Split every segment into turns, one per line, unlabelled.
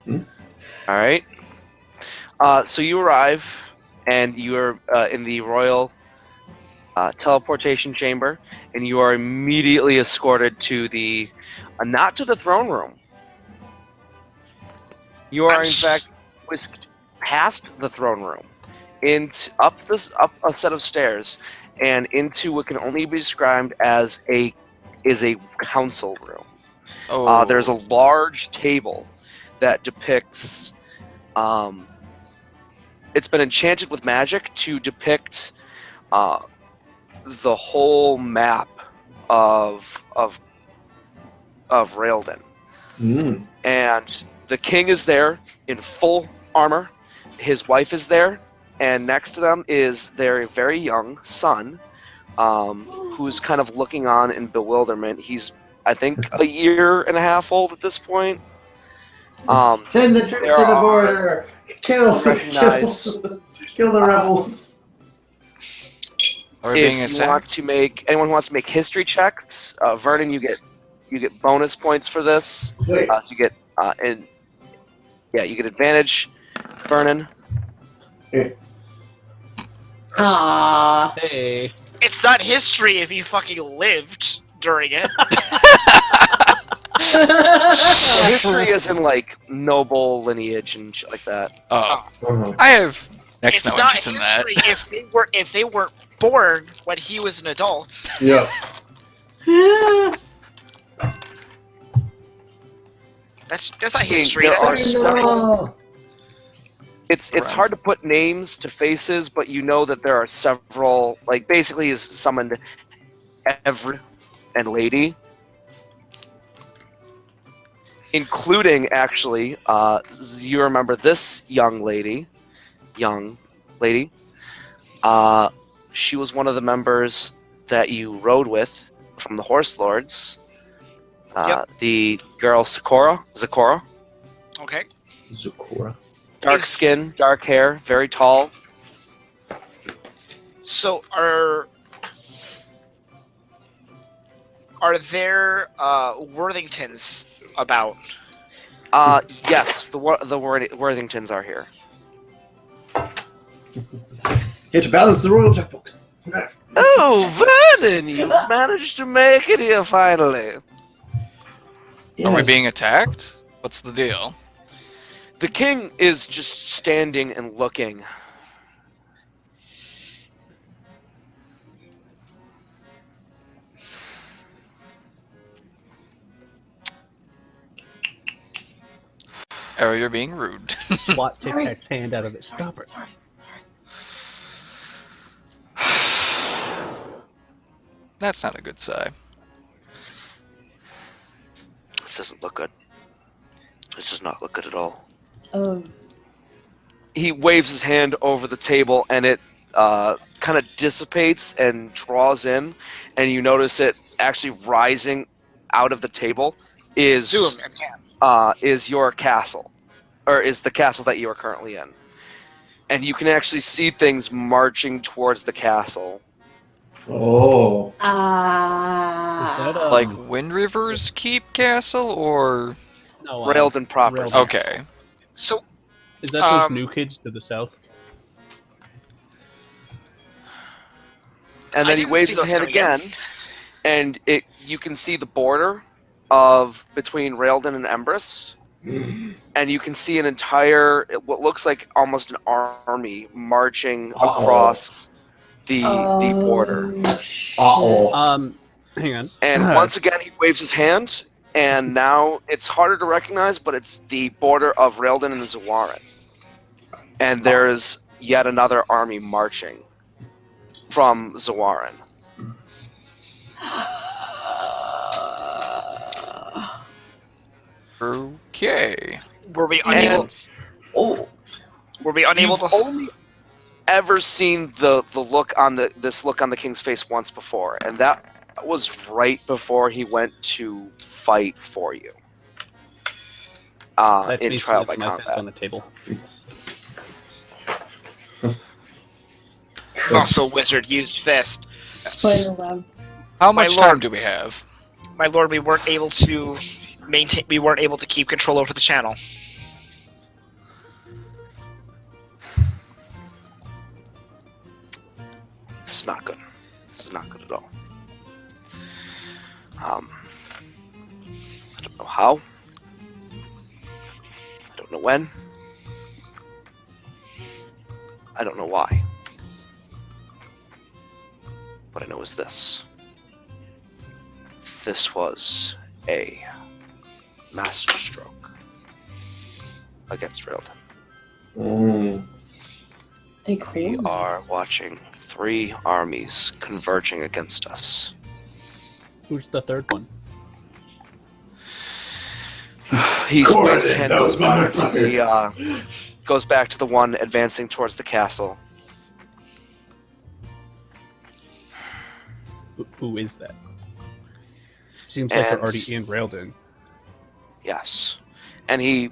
All right. So you arrive, and you are in the royal teleportation chamber, and you are immediately escorted to the, not to the throne room. You are in fact whisked past the throne room, up a set of stairs, and into what can only be described as a council room. There's a large table that depicts. It's been enchanted with magic to depict the whole map of Railden. And the king is there in full armor. His wife is there, and next to them is their very young son, who's kind of looking on in bewilderment. He's, I think, a year and a half old at this point.
Send the troops to the border! Kill the rebels!
If you want to anyone who wants to make history checks, Vernon, you get bonus points for this. So you get you get advantage. Vernon.
Hey.
Hey.
It's not history if you fucking lived during it.
History is in like noble lineage and shit like that.
I have no interest in that.
If they weren't born when he was an adult.
Yeah.
That's not history.
There are
That's
several. It's hard to put names to faces, but you know that there are several. Like basically, is summoned Ever and Lady, including actually. You remember this young lady? She was one of the members that you rode with from the Horse Lords. The girl Zakora.
Okay.
Zakora.
Dark skin, dark hair, very tall.
So are there Worthingtons about?
Yes, the Worthingtons are here.
Here to balance the royal checkbook.
Oh, Vernon, you've managed to make it here finally.
Yes. Are we being attacked? What's the deal?
The king is just standing and looking.
Aera, you're being rude.
SWAT Tic-Tac's hand out of its stopper.
Sorry.
That's not a good sign.
This doesn't look good. This does not look good at all.
Oh.
He waves his hand over the table, and it kind of dissipates and draws in, and you notice it actually rising out of the table is your castle, or is the castle that you are currently in. And you can actually see things marching towards the castle.
Oh.
Like Wind River's Keep Castle, or
Railden proper?
Railden.
Okay.
So
is that those new kids to the south?
And then he waves his hand again, and you can see the border of between Railden and Embrys, and you can see an entire, what looks like almost an army marching across the border.
Hang on.
And once again, he waves his hand, and now it's harder to recognize, but it's the border of Railden and Zawarin. And there's yet another army marching from Zawarin.
Okay.
Were we unable? Were we unable
You've
to?
only ever seen the look on this look on the king's face once before, and that was right before he went to fight for you. In trial by combat.
On the table.
Also, wizard used fist.
Spider web.
How much
lord.
time do we have?
My lord, we weren't able to maintain. We weren't able to keep control over the channel.
is not good. This is not good at all. I don't know how. I don't know when. I don't know why. What I know is this. This was a masterstroke against Railton.
They
We
called.
are watching 3 armies converging against us.
Who's the third one?
His
Gordon,
hand
those
goes back to the one advancing towards the castle.
Who is that? Seems like they're
And-
already in Railden.
Yes. And he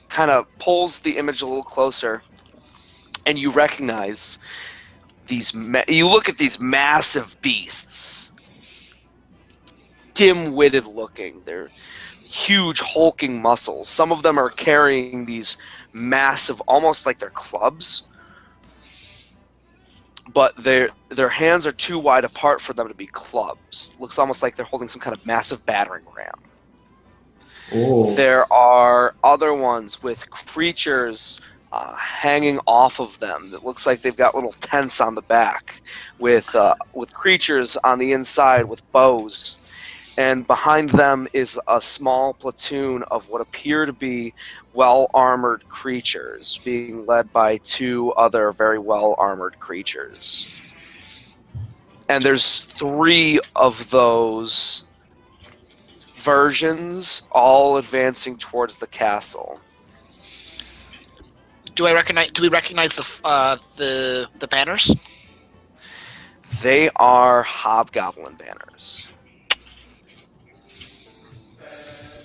kind of pulls the image a little closer, and you recognize these. You look at these massive beasts, dim-witted looking. They're huge, hulking muscles. Some of them are carrying these massive, almost like they're clubs, but their hands are too wide apart for them to be clubs. Looks almost like they're holding some kind of massive battering ram.
Ooh.
There are other ones with creatures hanging off of them. It looks like they've got little tents on the back with creatures on the inside with bows. And behind them is a small platoon of what appear to be well-armored creatures, being led by 2 other very well-armored creatures. And there's 3 of those versions all advancing towards the castle.
Do we recognize the banners?
They are hobgoblin banners.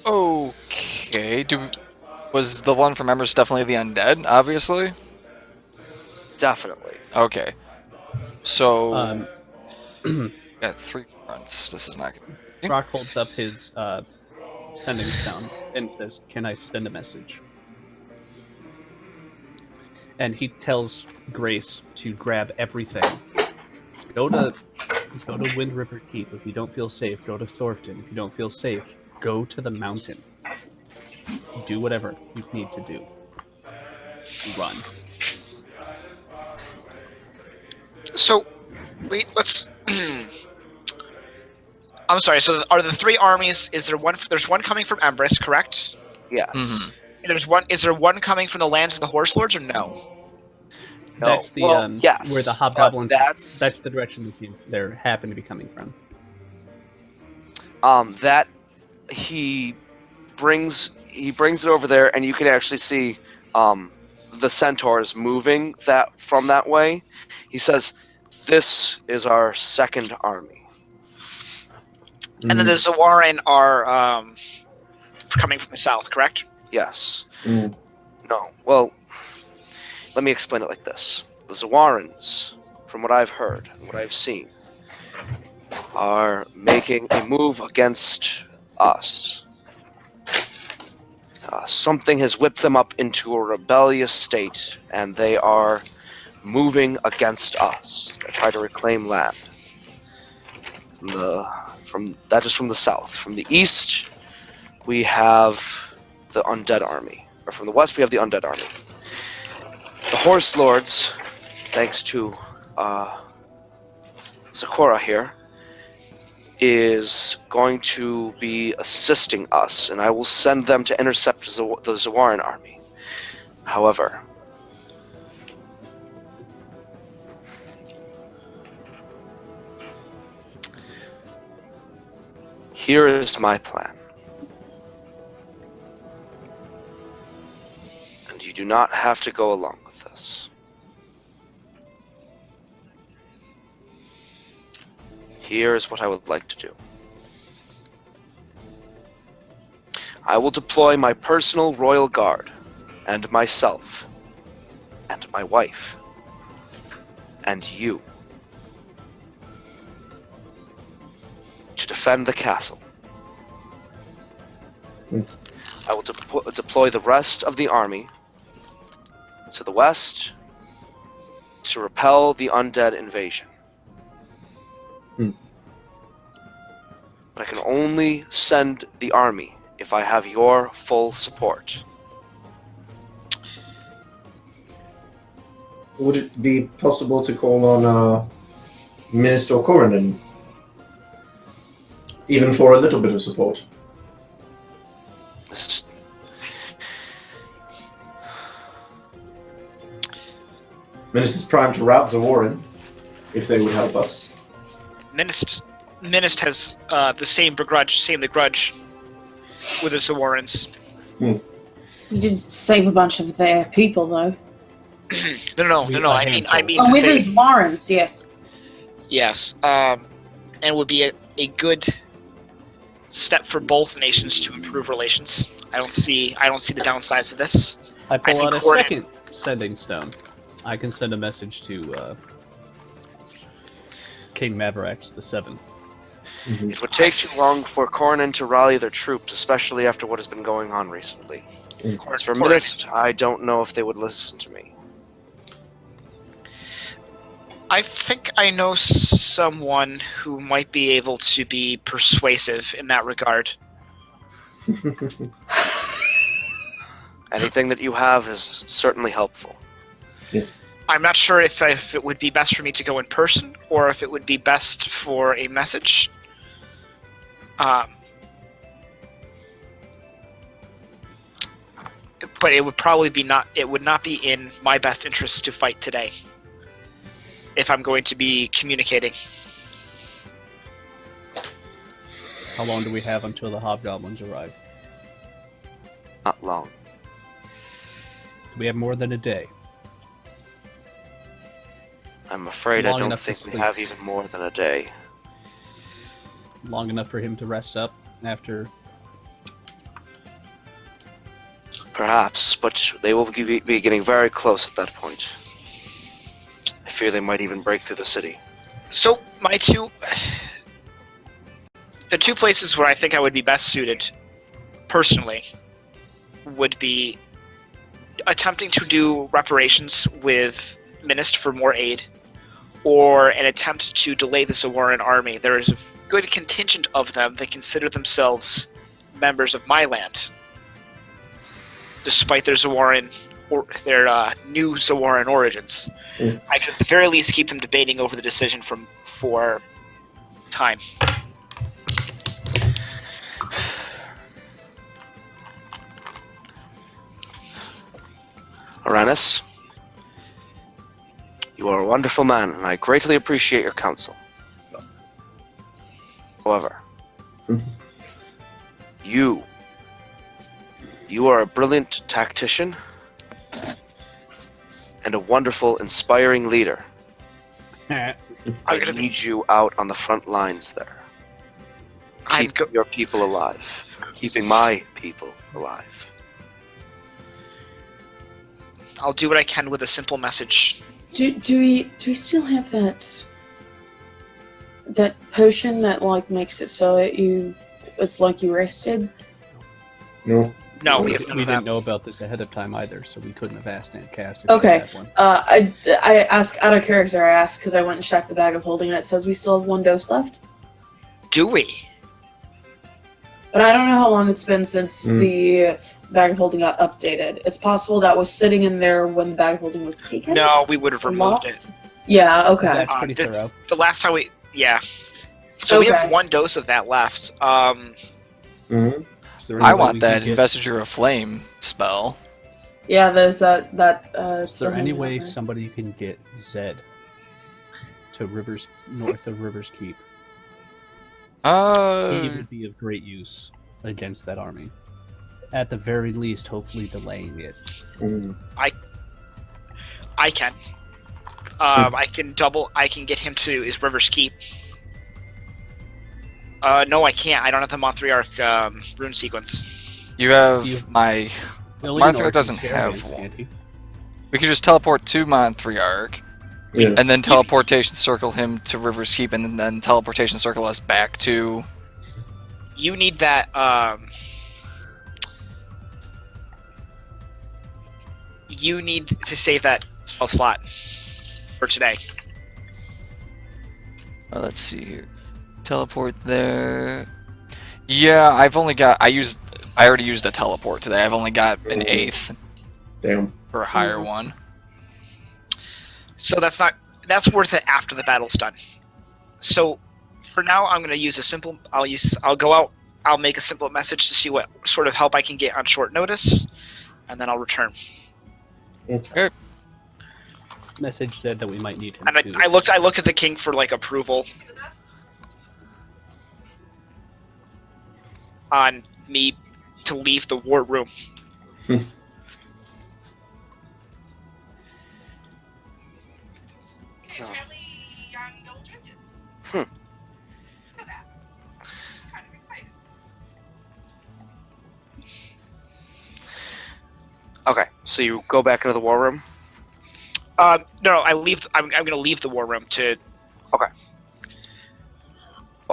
Okay. Was the one from Embers definitely the undead? Obviously.
Definitely.
Okay. So
Throkk
got 3 fronts. This is not good.
holds up his sending stone and says, "Can I send a message?" And he tells Grace to grab everything. Go to Wind River Keep. If you don't feel safe, go to Thorfton. If you don't feel safe, go to the mountain. Do whatever you need to do. Run.
So, wait, let's. I'm sorry. So, are the 3 armies? Is there one? There's one coming from Empress, correct?
Yes.
Mhm.
There's one. Is there one coming from the lands of the Horse Lords, or no?
No.
That's the
Well, yes,
where the
but
hobgoblins.
that's
the direction they happen to be coming from.
that he brings it over there, and you can actually see the centaurs moving from that way. He says, "This is our 2nd army."
And then the Zawarin are coming from the south, correct?
Yes.
Mm.
No. Well, let me explain it like this. The Zawarins, from what I've heard and what I've seen, are making a move against us. Something has whipped them up into a rebellious state, and they are moving against us. They try to reclaim land. That is from the south. From the east, we have the undead army. Or from the west, we have the undead army. The Horse Lords, thanks to Sakura here, is going to be assisting us, and I will send them to intercept the Zawarin army. However, here is my plan. And you do not have to go along with this. Here is what I would like to do. I will deploy my personal royal guard, and myself, and my wife, and you, to defend the castle. I will deploy the rest of the army to the west, to repel the undead invasion. But I can only send the army if I have your full support.
Would it be possible to call on Minister Coronen, even for a little bit of support? Minister's primed to rout Zawarin, if they would help us.
Minist has the same grudge with the Zawarins.
You did save a bunch of their people, though.
No. I mean.
Oh, with his warrants, yes.
Yes, and would be a good step for both nations to improve relations. I don't see the downsides of this.
I pull out a
Corden-
second sending stone. I can send a message to King Mavericks the Seventh.
It would take too long for Coronen to rally their troops, especially after what has been going on recently. As for Minist, I don't know if they would listen to me.
I think I know someone who might be able to be persuasive in that regard.
Anything that you have is certainly helpful.
Yes.
I'm not sure if it would be best for me to go in person or if it would be best for a message. But it would probably be it would not be in my best interest to fight today if I'm going to be communicating.
How long do we have until the hobgoblins arrive?
Not long.
We have more than a day.
I'm afraid
Long
I don't
enough to
think we
sleep.
have even more than a day.
Long enough for him to rest up after.
Perhaps, but they will be getting very close at that point. I fear they might even break through the city.
So the two places where I think I would be best suited, personally, would be attempting to do reparations with Minist for more aid, or an attempt to delay the Zawaran army. There is a good contingent of them that consider themselves members of my land, despite their Zawaran or their new Zawaran origins. I could at the very least keep them debating over the decision for time.
Arranis, you are a wonderful man, and I greatly appreciate your counsel. However, you are a brilliant tactician and a wonderful, inspiring leader. I need you out on the front lines there. Keep your people alive. Keeping my people alive.
I'll do what I can with a simple message.
Do we still have that potion that makes it so that it's like you rested?
No.
No,
we
we have none of
didn't
that.
know about this ahead of time either, so we couldn't have asked Aunt Cass.
Okay.
If she had one.
I asked out of character. I asked because I went and checked the bag of holding, and it says we still have one dose left.
Do we?
But I don't know how long it's been since the bag of holding got updated. It's possible that was sitting in there when the bag of holding was taken.
No, we would have
or
removed
lost.
it.
Yeah. Okay.
That's pretty thorough.
The last time yeah. So we have
Okay.
one dose of that left.
Mm-hmm.
Is there any
I
way
want
we
that
can get-
Investiture of Flame spell.
Yeah. There's that.
Is there any way
something?
somebody can get Zed to Rivers north of Rivers Keep? He would be of great use against that army. At the very least, hopefully delaying it.
I can. I can get him to his River's Keep. No, I can't. I don't have the Monthriarch rune sequence.
You have
You-
my...
Illianor
Monthriarch
can
doesn't
share
have
his,
one.
can't he?
We could just teleport to Monthriarch,
Yeah.
and then teleportation circle him to River's Keep, and then teleportation circle us back to...
You need that. You need to save that spell slot for today.
Let's see here. Teleport there. Yeah, I already used a teleport today. I've only got an 8th
Damn.
for a higher one.
So that's worth it after the battle's done. So for now, I'm going to use a simple. I'll go out. I'll make a simple message to see what sort of help I can get on short notice, and then I'll return.
Okay.
Message said that we might need him.
And I look at the king for like approval on me to leave the war room.
Apparently, I'm no drinking.
Hmm.
Look at that. I'm kind of excited.
Okay, so you go back into the war room.
No, I leave. I'm going to leave the war room to.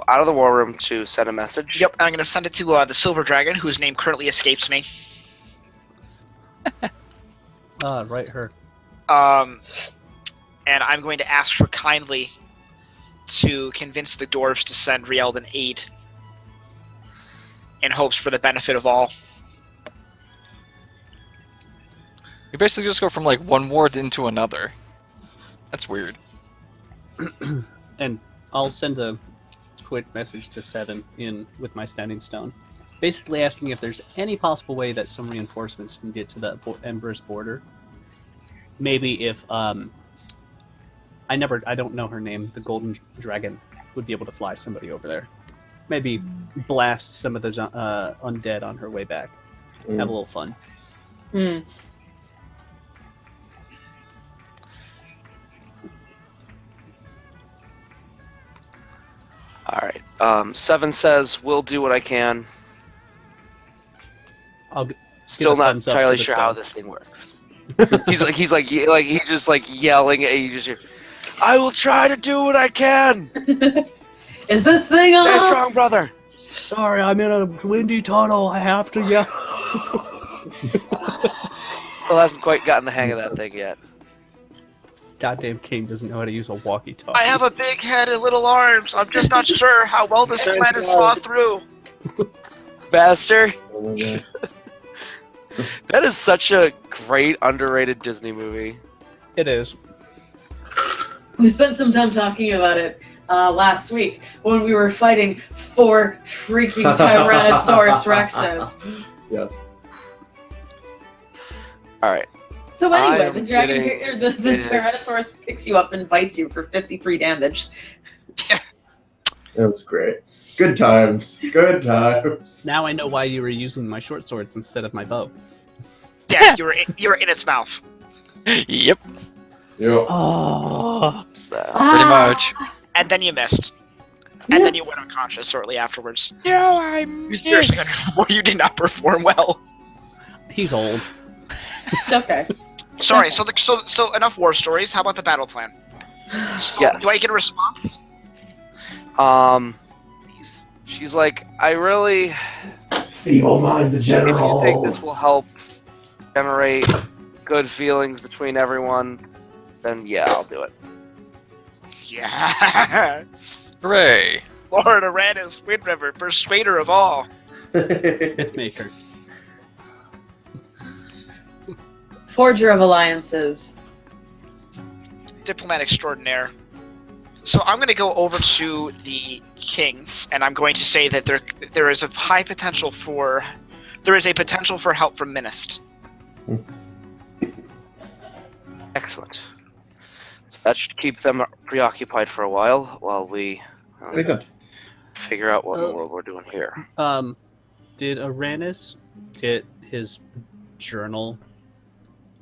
Out of the war room to send a message.
Yep, I'm going to send it to the Silver Dragon, whose name currently escapes me.
Right, her.
And I'm going to ask her kindly to convince the dwarves to send Rield an aid in hopes for the benefit of all.
You basically just go from like one ward into another. That's weird.
And I'll send a quick message to Seven with my standing stone, basically asking if there's any possible way that some reinforcements can get to the Emperor's border. Maybe if I don't know her name, the Golden Dragon would be able to fly somebody over there. Maybe blast some of the undead on her way back. Have a little fun.
Hmm.
All right. Seven says, "We'll do what I can."
I'll
Still
give a
not
thumbs up to
entirely
the
sure how
stone.
this thing works. he's just like yelling at you. You just hear, "I will try to do what I can.
Is this thing
Stay
on?
strong, brother."
Sorry, I'm in a windy tunnel. I have to yell.
Still hasn't quite gotten the hang of that thing yet.
Goddamn king doesn't know how to use a walkie-talkie.
I have a big head and little arms. I'm just not sure how well this plan is thought through.
Bastard.
Oh my God.
That is such a great underrated Disney movie.
It is.
We spent some time talking about it last week when we were fighting 4 freaking Tyrannosaurus Rexes.
Yes.
All right.
So
I
anyway,
am
the dragon,
getting-
or the
it is-
Tyrannosaurus picks you up and bites you for 53 damage.
It was great. Good times. Good times.
Now I know why you were using my short swords instead of my bow.
Yeah, you were in its mouth.
Yep,
Yo.
Oh,
So,
pretty much.
And then you missed. And then you went unconscious shortly afterwards.
No, I
You did not perform well.
he's old.
Okay.
Sorry, so enough war stories. How about the battle plan? So,
Yes.
Do I get a response?
she's like, I really,
Feeble mind the
if
general.
you think this will help generate good feelings between everyone, then yeah, I'll do it.
Yes.
Hooray!
Lord Arranis, Wind River, persuader of all.
Mythmaker.
Forger of alliances.
Diplomat extraordinaire. So I'm going to go over to the kings, and I'm going to say that there is a potential for help from Minist.
Excellent. So that should keep them preoccupied for a while we
Very good.
figure out what in the world we're doing here.
Did Arranis get his journal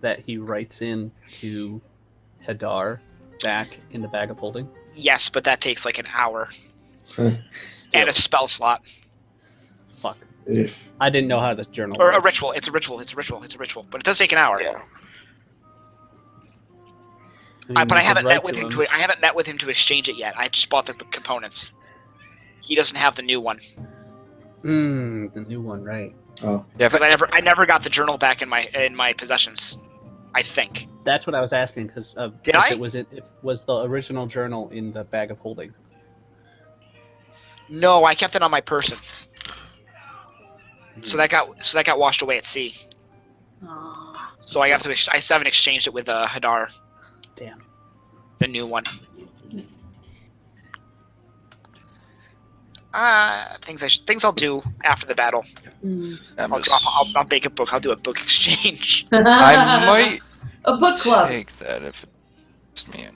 that he writes in to Hadar back in the bag of holding?
Yes, but that takes like an hour
Still,
and a spell slot
fuck.
If.
I didn't know how this journal
or a
worked.
ritual. It's a ritual, but it does take an hour.
Yeah.
mean,
But I
you
haven't
could
met
write
with
to
him. I haven't met with him to exchange it yet. I just bought the components. He doesn't have the new one
The new one, right?
Oh.
Yeah,
because I never got the journal back in my possessions. I think.
That's what I was asking because
Did
if
I?
it was the original journal in the bag of holding.
No, I kept it on my person. So that got washed away at sea.
Aw.
So I still haven't exchanged it with Hadar,
Damn.
the new one. Things I'll do after the battle.
Mm.
I'll make a book. I'll do a book exchange.
I might
A book club.
take that if it's me.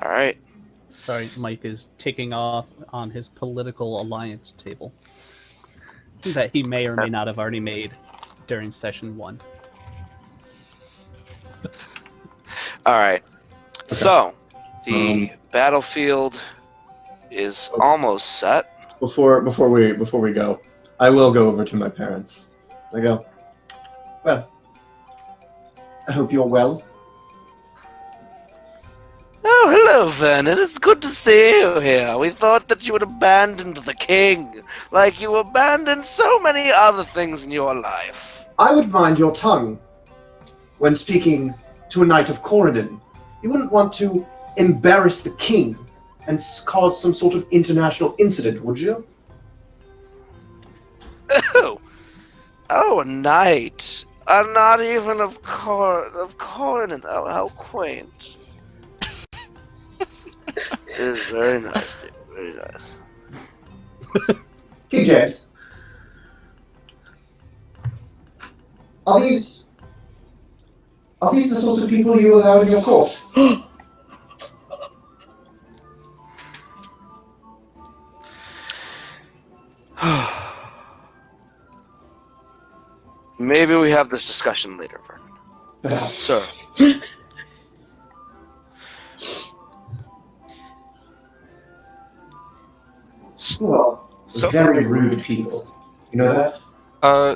All right.
Sorry, Mike is ticking off on his political alliance table that he may or may not have already made during session 1.
All right. So the battlefield is almost set.
Before we go, I will go over to my parents. I go, well, I hope you're well.
Oh, hello, Vernon. It's good to see you here. We thought that you had abandoned the king, like you abandoned so many other things in your life.
I would mind your tongue when speaking to a knight of Corridon. You wouldn't want to embarrass the king and cause some sort of international incident, would you?
Oh, a knight. Not even of Corridon. Oh, how quaint. It is very nice, dude. Very nice.
King James, are these the sorts of people you allow in your court?
Maybe we have this discussion later, Vernon.
Perhaps.
Sir.
Well, very rude people. You know that?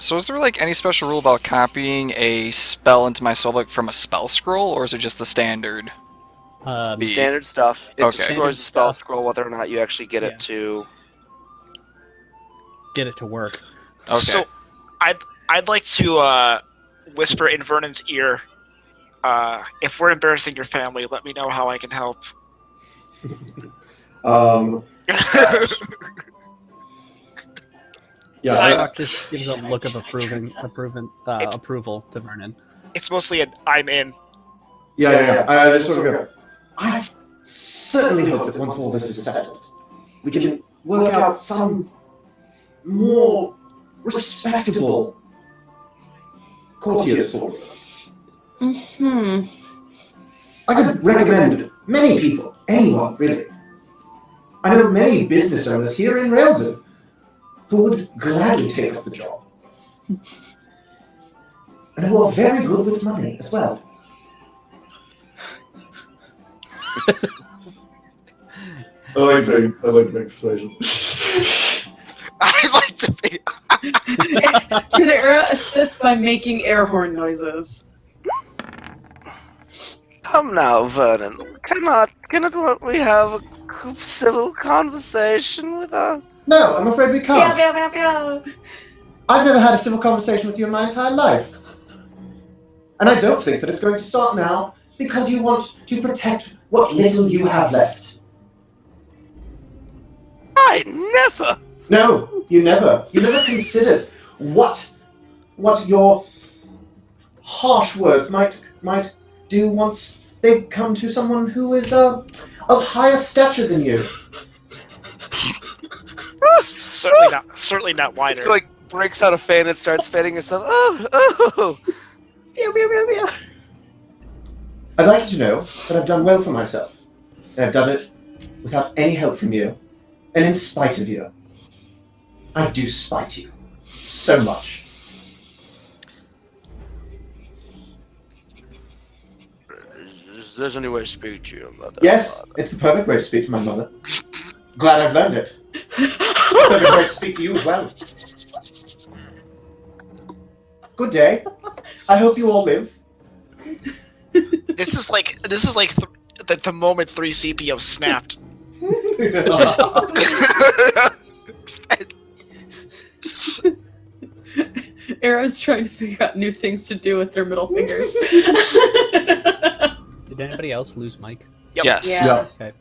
So is there like any special rule about copying a spell into my soulbook from a spell scroll, or is it just the standard?
Standard stuff. It
Okay.
destroys the spell scroll whether or not you actually get it to...
Get it to work.
Okay.
So, I'd like to whisper in Vernon's ear, if we're embarrassing your family, let me know how I can help.
Yeah.
Throkk just gives a look of approval to Vernon.
It's mostly an I'm in.
Yeah. I just sort of go. I certainly hope that once all this is settled, we can work out some more respectable courtiers for you.
Mm-hmm.
I could recommend many people, anyone really. I know many business owners here in Railden who would gladly take up the job. And who are very good with money as well. I like making pleasure.
I'd like to be.
Can Aera assist by making air horn noises?
Come now, Vernon. Cannot we have a civil conversation with our...
No, I'm afraid we can't.
Yeah.
I've never had a civil conversation with you in my entire life. And I don't think that it's going to start now because you want to protect what little you have left.
I never...
No, you never considered what your harsh words might do once they come to someone who is of higher stature than you.
certainly not wider.
She, like, breaks out a fan and starts fanning herself. Oh!
Pew.
I'd like you to know that I've done well for myself. And I've done it without any help from you. And in spite of you. I do spite you. So much.
There's any way to speak to you about that?
Yes, it's the perfect way to speak to my mother. Glad I've learned it. Perfect way to speak to you as well. Good day. I hope you all live
This is like the moment 3CPO snapped.
Aera's trying to figure out new things to do with their middle fingers.
Did anybody else lose Mike?
Yep.
Yes.
Yeah.
Okay.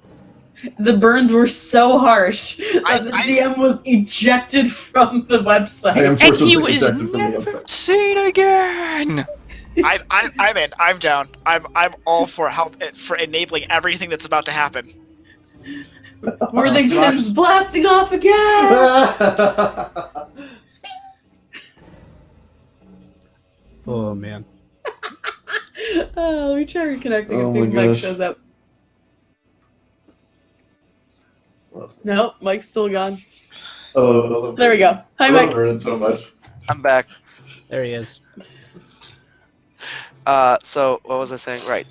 The burns were so harsh that the
I-
DM was ejected from the website.
I am
And
forcibly
he was
ejected from the
never
website.
seen again.
I'm in. I'm down. I'm all for help for enabling everything that's about to happen.
Worthington's blasting off again!
Oh man.
Let me try reconnecting
Oh
and see
my
if Mike
gosh.
shows up.
Love
Nope, Mike's still gone.
Oh,
There we go. Hi,
I love
Mike.
Vernon so much.
I'm back.
There he is.
So what was I saying? Right.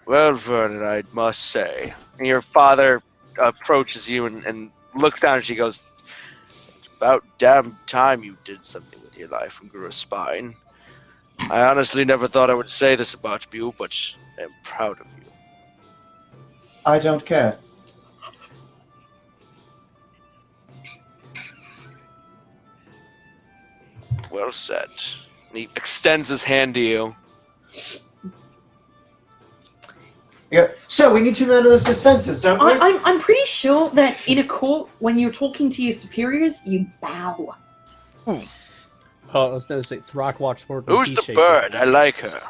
Well, Vernon, I must say, your father approaches you and looks down, and she goes, "It's about damn time you did something with your life and grew a spine. I honestly never thought I would say this about you, but I'm proud of you."
I don't care.
Well said. And he extends his hand to you.
Yeah. So we need to man those defenses, don't we?
I'm pretty sure that in a court, when you're talking to your superiors, you bow.
Oh, I was gonna say Throkk walks forward. and
Who's
he
the
shakes
bird?
his
I
hand.
like her.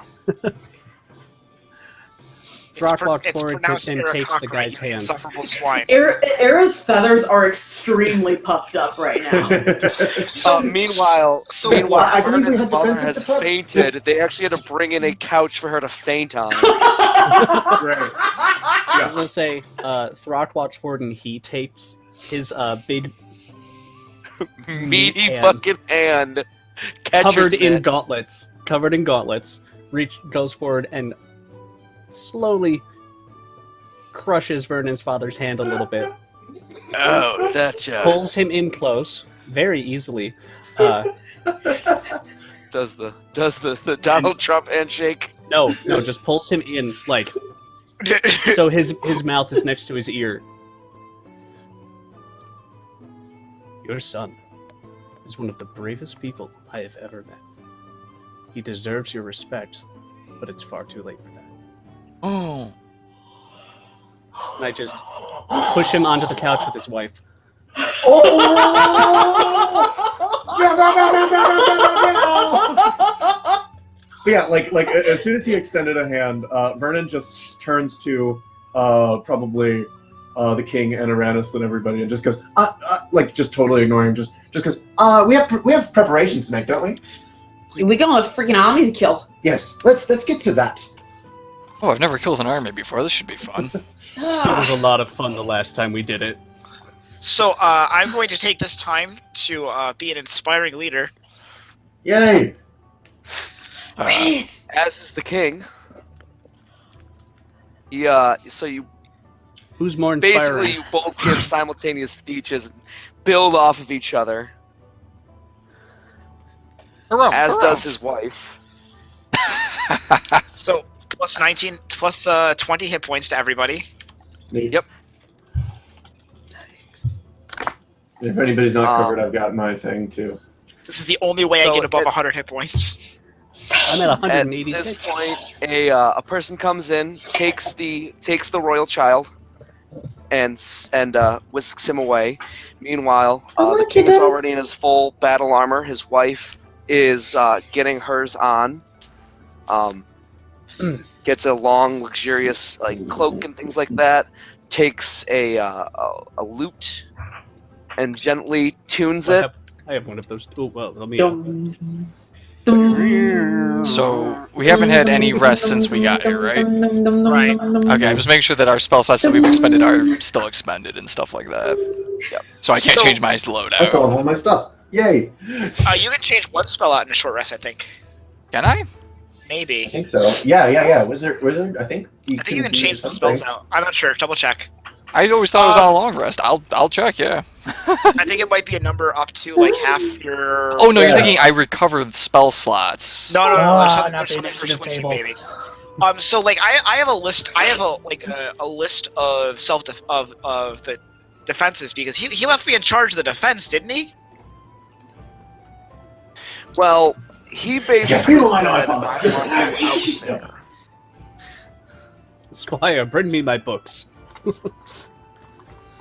Throck walks
It's
forward
pronounced
and takes the
Aarakocra,
guy's
you
hand.
insufferable swine.
Aera's feathers are extremely puffed up right now.
Meanwhile,
I believe we
Vernon's
had
mother
defenses
has
to put.
fainted. They actually had to bring in a couch for her to faint on.
Right.
I was gonna say, Throck walks forward and he takes his big
Meaty
hand.
fucking hand. Catcher's
covered in
mitt.
gauntlets, goes forward and slowly crushes Vernon's father's hand a little bit,
Oh, that
pulls him in close very easily,
does the Donald Trump handshake.
no, just pulls him in, like, so his mouth is next to his ear. Your son is one of the bravest people I have ever met. He deserves your respect, but it's far too late for that.
Oh.
And I just push him onto the couch with his wife.
But yeah, like as soon as he extended a hand, Vernon just turns to probably the king and Arranis and everybody, and just goes, like just totally ignoring him, just goes, we have preparations to make, don't we?
We got a freaking army to kill.
Yes. Let's get to that.
Oh, I've never killed an army before. This should be fun.
So it was a lot of fun the last time we did it.
So I'm going to take this time to be an inspiring leader.
Yay!
Yes.
As is the king. Yeah. So you
Who's more inspiring?
basically you both give simultaneous speeches, and build off of each other, as does his wife.
So plus 19, plus 20 hit points to everybody.
Yep.
If anybody's not
Um,
covered, I've got my thing too.
This is the only way
So
I get above
it-
100 hit points.
I'm at
At
186.
this point, a person comes in, takes the royal child, and whisks him away. Meanwhile, the king is already in his full battle armor. His wife is getting hers on. Gets a long, luxurious cloak and things like that. Takes a lute and gently tunes it.
I have one of those. Oh, well, let me.
So we haven't had any rest since we got here, right?
Right.
Okay, I'm just making sure that our spell slots that we've expended are still expended and stuff like that.
Yep.
So I can't
So-
change my
I still have
loadout.
all my stuff. Yay!
You can change one spell out in a short rest, I think.
Can I?
I
Maybe.
think so. Yeah. Wizard. I think.
I think you can
do
change the
something.
spells out. I'm not sure. Double check.
I always thought it was on a long rest. I'll check, yeah.
I think it might be a number up to like half your.
Oh no, you're
Yeah.
thinking I recover the spell slots.
No.
Ah,
There's
not
something
the
for
initiative
switching,
table.
baby. So like I have a list. I have a list of of the defenses because he left me in charge of the defense, didn't he?
Well, he
Yes,
basically
we rely on
said,
my
"I
father."
want you out there."
Squire, bring me my books.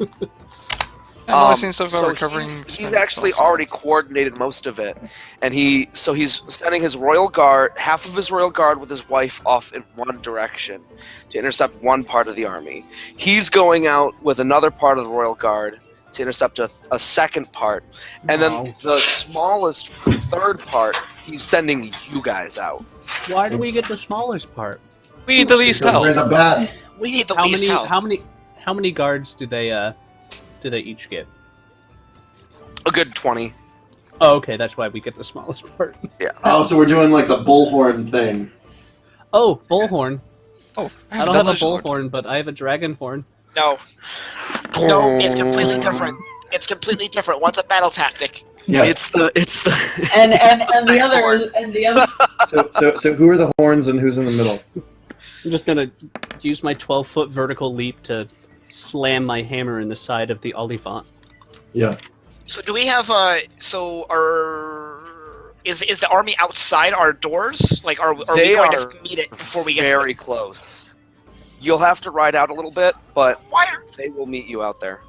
I've always seen stuff about
so
recovering.
he's actually already coordinated most of it, and he's sending his royal guard, half of his royal guard, with his wife off in one direction to intercept one part of the army. He's going out with another part of the royal guard to intercept a second part, and then the smallest third part, he's sending you guys out.
Why do we get the smallest part?
We need the least
Because we're
help.
the best.
We need the
How
least
many?
help.
How many guards do they each get?
A good 20.
Oh, okay, that's why we get the smallest part.
Oh, so we're doing like the bullhorn thing.
Oh, bullhorn.
Oh,
I don't have a bullhorn, but I have a dragon horn.
No, it's completely different. It's completely different. One's a battle tactic.
Yes.
It's the
And the other
So who are the horns and who's in the middle?
I'm just gonna use my 12-foot vertical leap to slam my hammer in the side of the Olifant.
Yeah.
So do we have is the army outside our doors? Like are we
They
going
are
to meet it before we get
very close. You'll have to ride out a little bit, but
Why
they will meet you out there.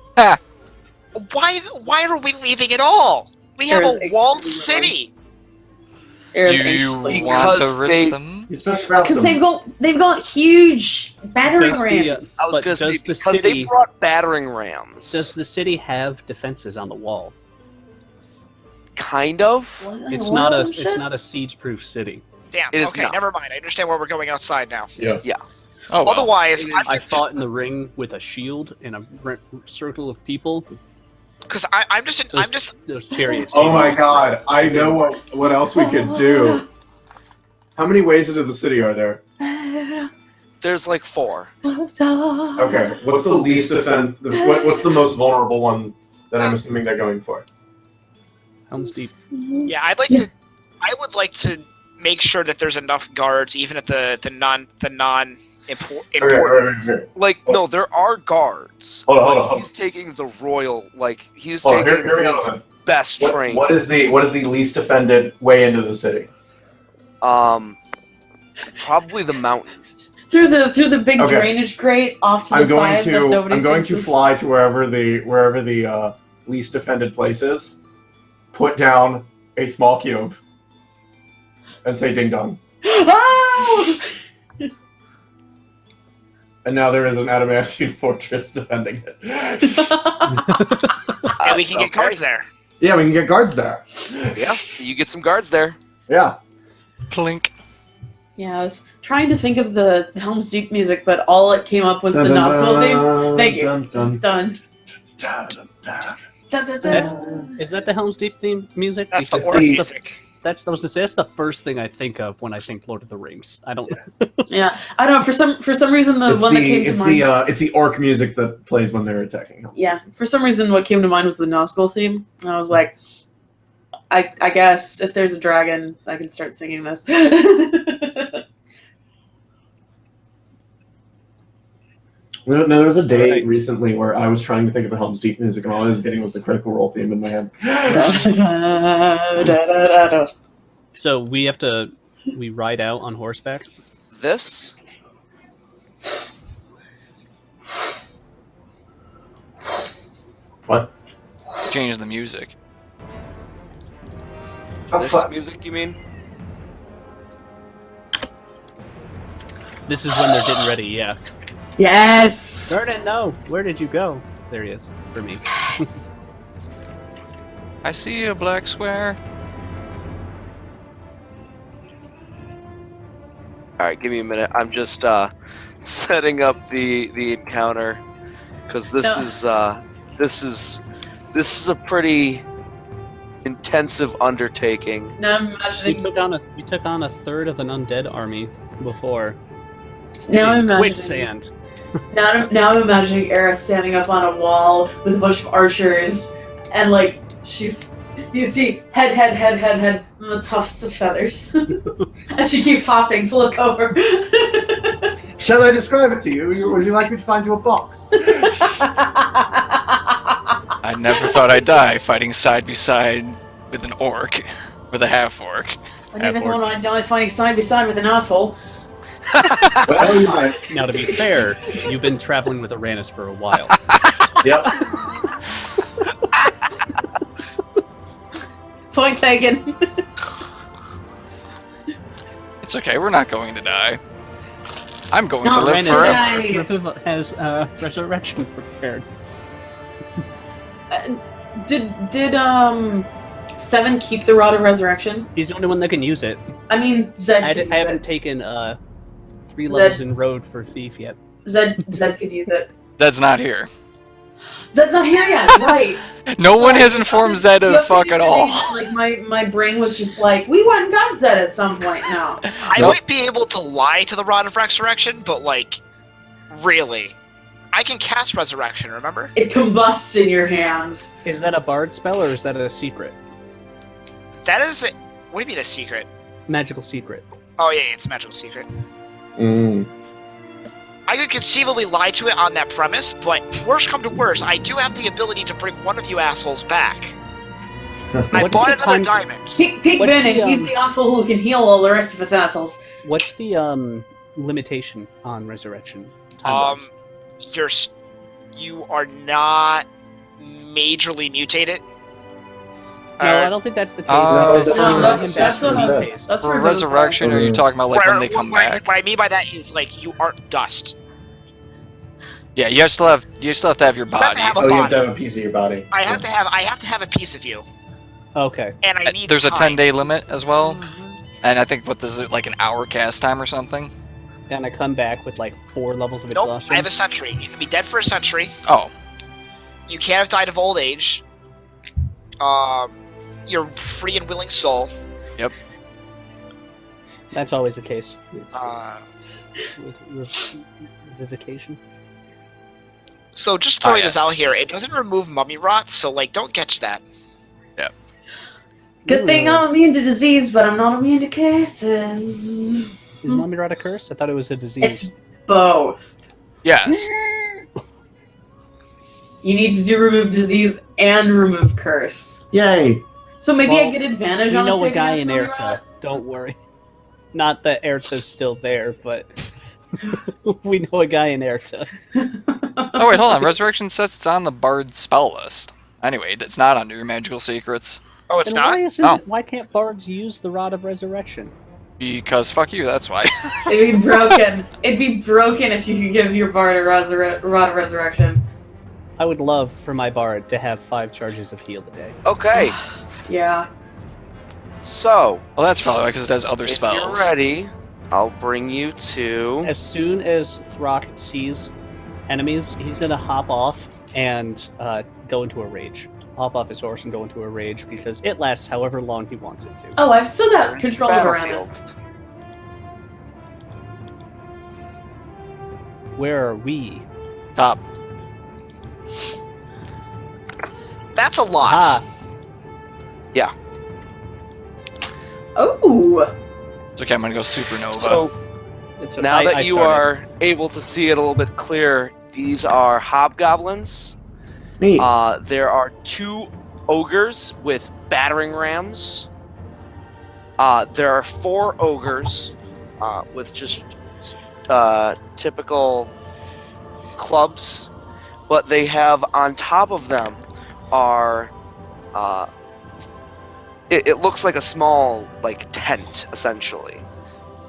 why are we leaving at all? We have
There's
a walled
actually-
city.
Era's
Do you
anxiously-
want to
Because
risk
they-
them?
You're supposed to route
Because
them.
they've got huge battering
Does the,
rams.
I was
But
going to say,
does the
because they
city-
brought battering rams.
Does the city have defenses on the wall?
Kind of.
It's
What?
not a
Shit.
it's not a siege-proof city.
Damn.
It is
Okay,
not.
never mind. I understand why we're going outside now.
Yeah.
Oh, well.
Otherwise,
I fought in the ring with a shield in a circle of people.
because I'm just
Those chariots.
Oh my god, I know what else we could do. How many ways into the city are there?
There's like 4.
Okay, what's the least what's the most vulnerable one that I'm assuming they're going for?
Helm's Deep.
yeah. I would like to make sure that there's enough guards, even at the non important.
Okay.
Like, no, there are guards.
Hold on,
but
hold on, hold on.
he's taking the royal, like, he's
Hold on,
taking
here we go.
his best train.
What is the least defended way into the city?
Probably the mountain.
through the big
Okay.
drainage grate off to the
I'm going
side that nobody
to
thinks is-
fly to wherever the least defended place is. Put down a small cube and say ding dong.
Oh!
And now there is an adamantine fortress defending it.
And we can get
Okay.
guards there.
Yeah, we can get guards there.
Yeah, you get some guards there.
Yeah.
Plink.
Yeah, I was trying to think of the Helm's Deep music, but all it came up was the Nazgul theme. Thank you.
Dun, dun,
Done.
dun, dun, dun.
Dun, dun,
That's-
dun.
Is that the Helm's Deep theme music?
That's the
Because
orc
the-
music.
That's I was gonna say that's the first thing I think of when I think Lord of the Rings. I don't.
Yeah, I don't know. For some reason, the
It's
one
the
that came to
it's
mind.
it's the orc music that plays when they're attacking.
Yeah, for some reason, what came to mind was the Nazgul theme. And I was like, I guess if there's a dragon, I can start singing this.
No, there was a day
Right.
recently where I was trying to think of the Helm's Deep music, and all I was getting was the Critical Role theme in my head.
So we ride out on horseback.
This?
What?
Change the music.
Oh,
This
fuck.
music, you mean?
This is when they're getting ready. Yeah.
Yes.
Vernon, no. Where did you go? There he is. For me.
Yes.
I see a black square.
Alright, give me a minute. I'm just setting up the encounter. Because this
No.
is a pretty intensive undertaking.
Now I'm
We
imagining.
took on a third of an undead army before.
Now I'm
in
imagining.
quicksand.
Now I'm imagining Aera standing up on a wall with a bunch of archers, and like you see head, and the tufts of feathers, and she keeps hopping to look over.
Shall I describe it to you? Or would you like me to find you a box?
I never thought I'd die fighting side by side with an orc, with a half-orc.
I never thought I'd die fighting side by side with an asshole.
Well, you might.
Now, to be fair, you've been traveling with Arranis for a while.
Yep.
Point taken.
It's okay, we're not going to die. I'm going to
No,
live
Arranis
forever.
has resurrection prepared.
Did Seven keep the Rod of Resurrection?
He's the only one that can use it.
I mean, Zed.
I
could use
haven't
it.
taken 3 levels in Road for Thief yet.
Zed could use it.
Zed's not here.
Zed's not here yet, right?
No one
Sorry,
has informed Zed of fuck at all.
Like my brain was just like, we went and got Zed at some point now.
I might be able to lie to the Rod of Resurrection, but like, really, I can cast Resurrection. Remember?
It combusts in your hands.
Is that a bard spell or is that a secret?
That is. What do you mean a secret?
Magical secret.
Oh yeah, it's a magical secret.
Mm.
I could conceivably lie to it on that premise, but worst come to worst, I do have the ability to bring one of you assholes back. I
What's
bought
the
another
time-
diamond.
Pick
What's
Vernon.
the,
He's the asshole who can heal all the rest of us assholes.
What's the limitation on resurrection? Time-wise?
You are not majorly mutated.
No, I don't think that's the case.
No,
because
no,
you
that's-
can
that's
back
what
to
I-
the case.
That's
For
where
resurrection, are you talking about like when they come back?
What I mean by that is like you aren't dust.
Yeah, you still have to have your
You have to
body.
have a
Oh, you have
body.
to have a piece of your body.
I have to have a piece of you,
Okay.
and I need.
There's a
time.
10-day limit as well, and I think what this is like an hour cast time or something.
And I come back with like 4 levels of
Nope,
exhaustion.
I have a century. You can be dead for a century.
Oh,
You can't have died of old age. You're free and willing soul.
That's always the case
Uh,
with revivification.
so just throwing
yes.
this out here, it doesn't remove mummy rot, so like don't catch that.
Good thing I'm immune to disease, but I'm not immune to cases.
Is Mummy Rot a curse? I thought it was a disease.
It's both.
yes.
You need to do remove disease and remove curse.
Yay!
So maybe I
Well,
get advantage
we
on
know a
saving
guy
against
in
Mummy
Erta.
Rot?
Don't worry. Not that Erta's still there, but we know a guy in Erta.
Oh wait, hold on. Resurrection says it's on the bard spell list. Anyway, it's not under your magical secrets
Oh, it's
Then
not.
why isn't
Oh.
why can't bards use the Rod of Resurrection?
because fuck you. That's why.
It'd be broken. It'd be broken if you could give your bard a Rod of Resurrection.
I would love for my bard to have 5 charges of heal a day.
Okay,
Yeah.
so
Well, that's probably why, because it has other
if
spells.
you're ready, I'll bring you to.
As soon as Throkk sees enemies, he's gonna hop off and go into a rage. Hop off his horse and go into a rage because it lasts however long he wants it to.
Oh, I've still got control of
Battlefield.
Arranis.
Where are we?
Top.
That's a lot.
Ah,
Oh.
It's okay. I'm gonna go supernova.
So
it's
now that you
started.
are able to see it a little bit clearer, these are hobgoblins.
Me.
There are 2 ogres with battering rams. There are 4 ogres with just typical clubs, but they have on top of them are it looks like a small like tent essentially,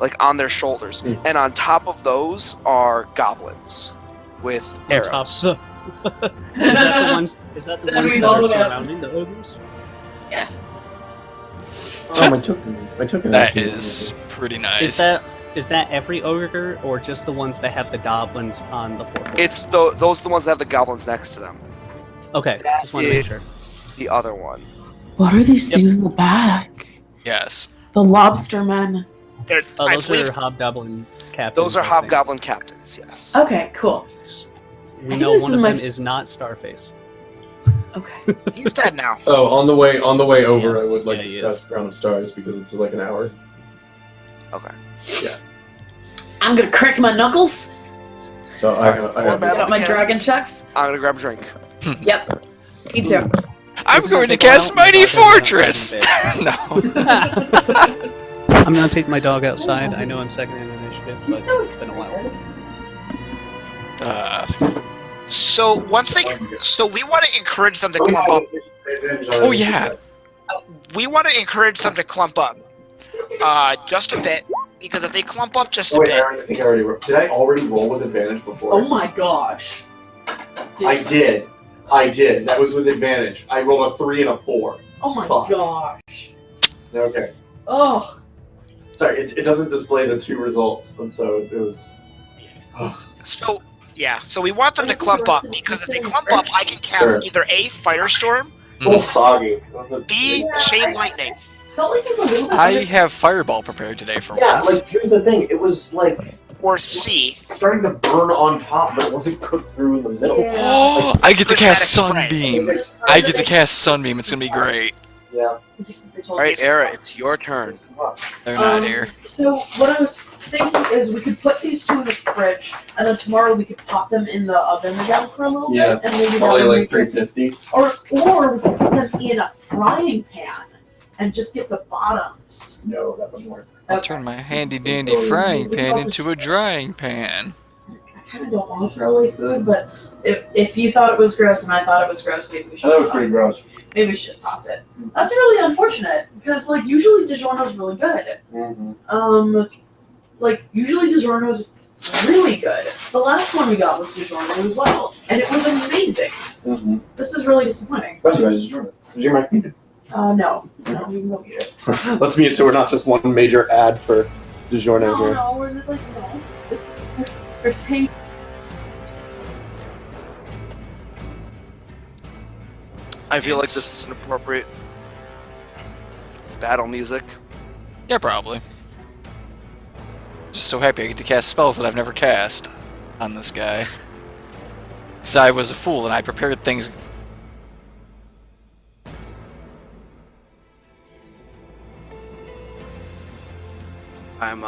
like on their shoulders,
Mm.
and on top of those are goblins with
On
arrows.
top. Is that the ones? Is that the
Then
ones
we
that are
vote out.
surrounding the ogres?
Yes.
Oh, my token.
That is pretty nice.
Is that every ogre or just the ones that have the goblins on the forehead?
It's those are the ones that have the goblins next to them.
Okay,
that
just want to make
is-
sure.
The other one.
What are these
Yep.
things in the back?
Yes.
The lobster men.
They're,
Oh,
I
those
believe
are hobgoblin captains.
Those are
I think.
hobgoblin captains. Yes.
Okay, cool.
We
I think
know
this
one
is
of
my
them is not Starface.
Okay.
he's dead now.
Oh, on the way over,
Yeah.
I would like
Yeah, he
to
is.
cast Crown of Stars because it's like an hour.
Okay.
Yeah.
I'm gonna crack my knuckles.
So I have
Battle
Got my
begins.
dragon checks.
I'm gonna grab a drink.
Yep. Me too.
I'm
This is
going to
gonna take a while.
cast
My
Mighty
dog hasn't been
Fortress!
outside
No.
I'm gonna take my dog outside. I know I'm second in initiative, but
She's so
it's been a while.
excited.
So we want to encourage them to clump up.
Oh, yeah.
We want to encourage them to clump up, just a bit, because if they clump up just a
Wait,
bit,
I think I already. Did I already roll with advantage before?
Oh my gosh.
I did. That was with advantage. I rolled a 3 and a 4.
Oh my
Fuck.
gosh.
Okay.
Oh.
Sorry, it doesn't display the 2 results, and so it was.
so we want them to clump up, because if they clump up, I can cast either A, Firestorm,
A little soggy. It was a
B, Chain Lightning.
Felt like it was a little bit.
I have Fireball prepared today for
Yeah,
once.
like here's the thing. It was like
Or C,
starting to burn on top, but it wasn't cooked through in the middle.
Oh, I get to cast
Prismatic
Sunbeam. I get to cast Sunbeam. It's gonna be great.
Yeah.
All right, Aera, it's your turn.
They're not here.
So what I was thinking is we could put these two in the fridge, and then tomorrow we could pop them in the oven again for a little
Yeah,
bit, and maybe
Probably
that would
like
make it-
350.
or we could put them in a frying pan and just get the bottoms.
No, that wouldn't work.
I'll turn my handy dandy frying pan into a drying pan.
I kind of don't want to throw away food, but if you thought it was gross and I thought it was gross, maybe we should.
That was
just
pretty
toss
gross.
it. Maybe we should just toss it. That's really unfortunate because like usually DiGiorno's really good.
Mm-hmm.
Like usually DiGiorno's really good. The last one we got was DiGiorno as well, and it was amazing.
Mm-hmm.
This is really disappointing.
But you guys just remember. Did you mic muted?
No, we can go eat it.
Let's mute so we're not just one major ad for DiGiorno here.
No, we're like no. We're saying.
I feel like this is an appropriate battle music.
Yeah, probably. Just so happy I get to cast spells that I've never cast on this guy. Because I was a fool and I prepared things.
I'm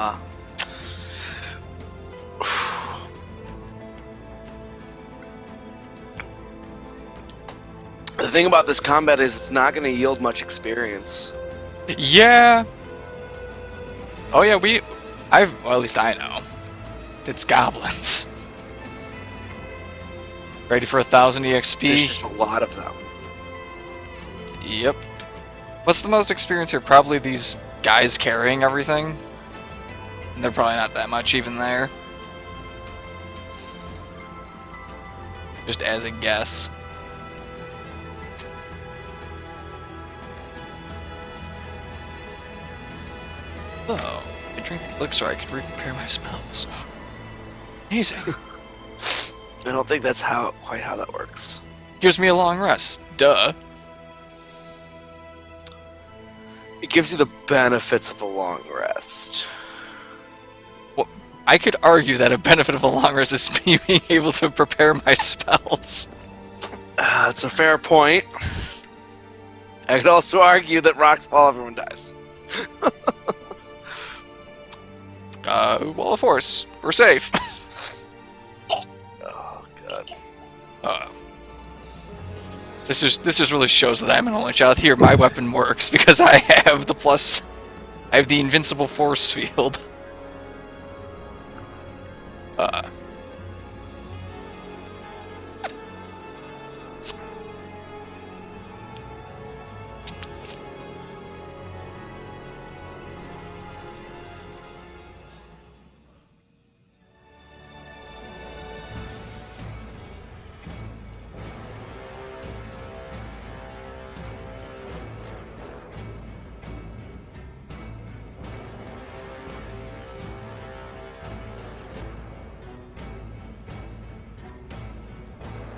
The thing about this combat is it's not going to yield much experience.
Yeah. Oh yeah, well, at least I know. It's goblins. Ready for 1,000
There's
EXP?
just a lot of them.
Yep. What's the most experience here? Probably these guys carrying everything. And they're probably not that much even there. Just as a guess. Oh, I drink the elixir, I could repair my spells. Amazing.
I don't think that's quite how that works.
Gives me a long rest. Duh.
It gives you the benefits of a long rest.
I could argue that a benefit of a long rest is me being able to prepare my spells.
That's a fair point. I could also argue that rocks fall, everyone dies.
Wall of Force. We're safe.
Oh god.
This just really shows that I'm an only child. Here, my weapon works because I have the plus. I have the invincible force field.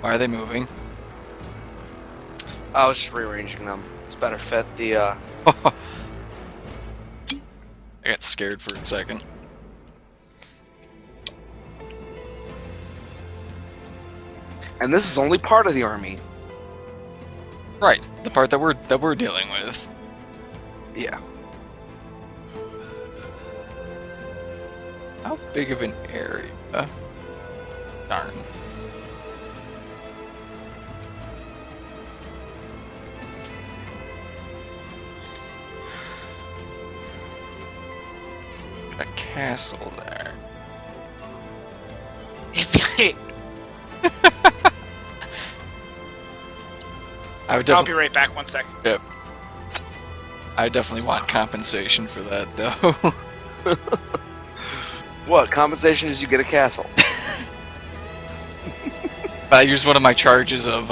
Why are they moving?
I was just rearranging them. It's better fit.
I got scared for a second.
And this is only part of the army.
Right, the part that we're dealing with.
Yeah.
How big of an area? Darn. A castle there. I would
I'll
definitely.
be right back. 1 sec.
Yep. I definitely want compensation for that, though.
What compensation is you get a castle?
I used one of my charges of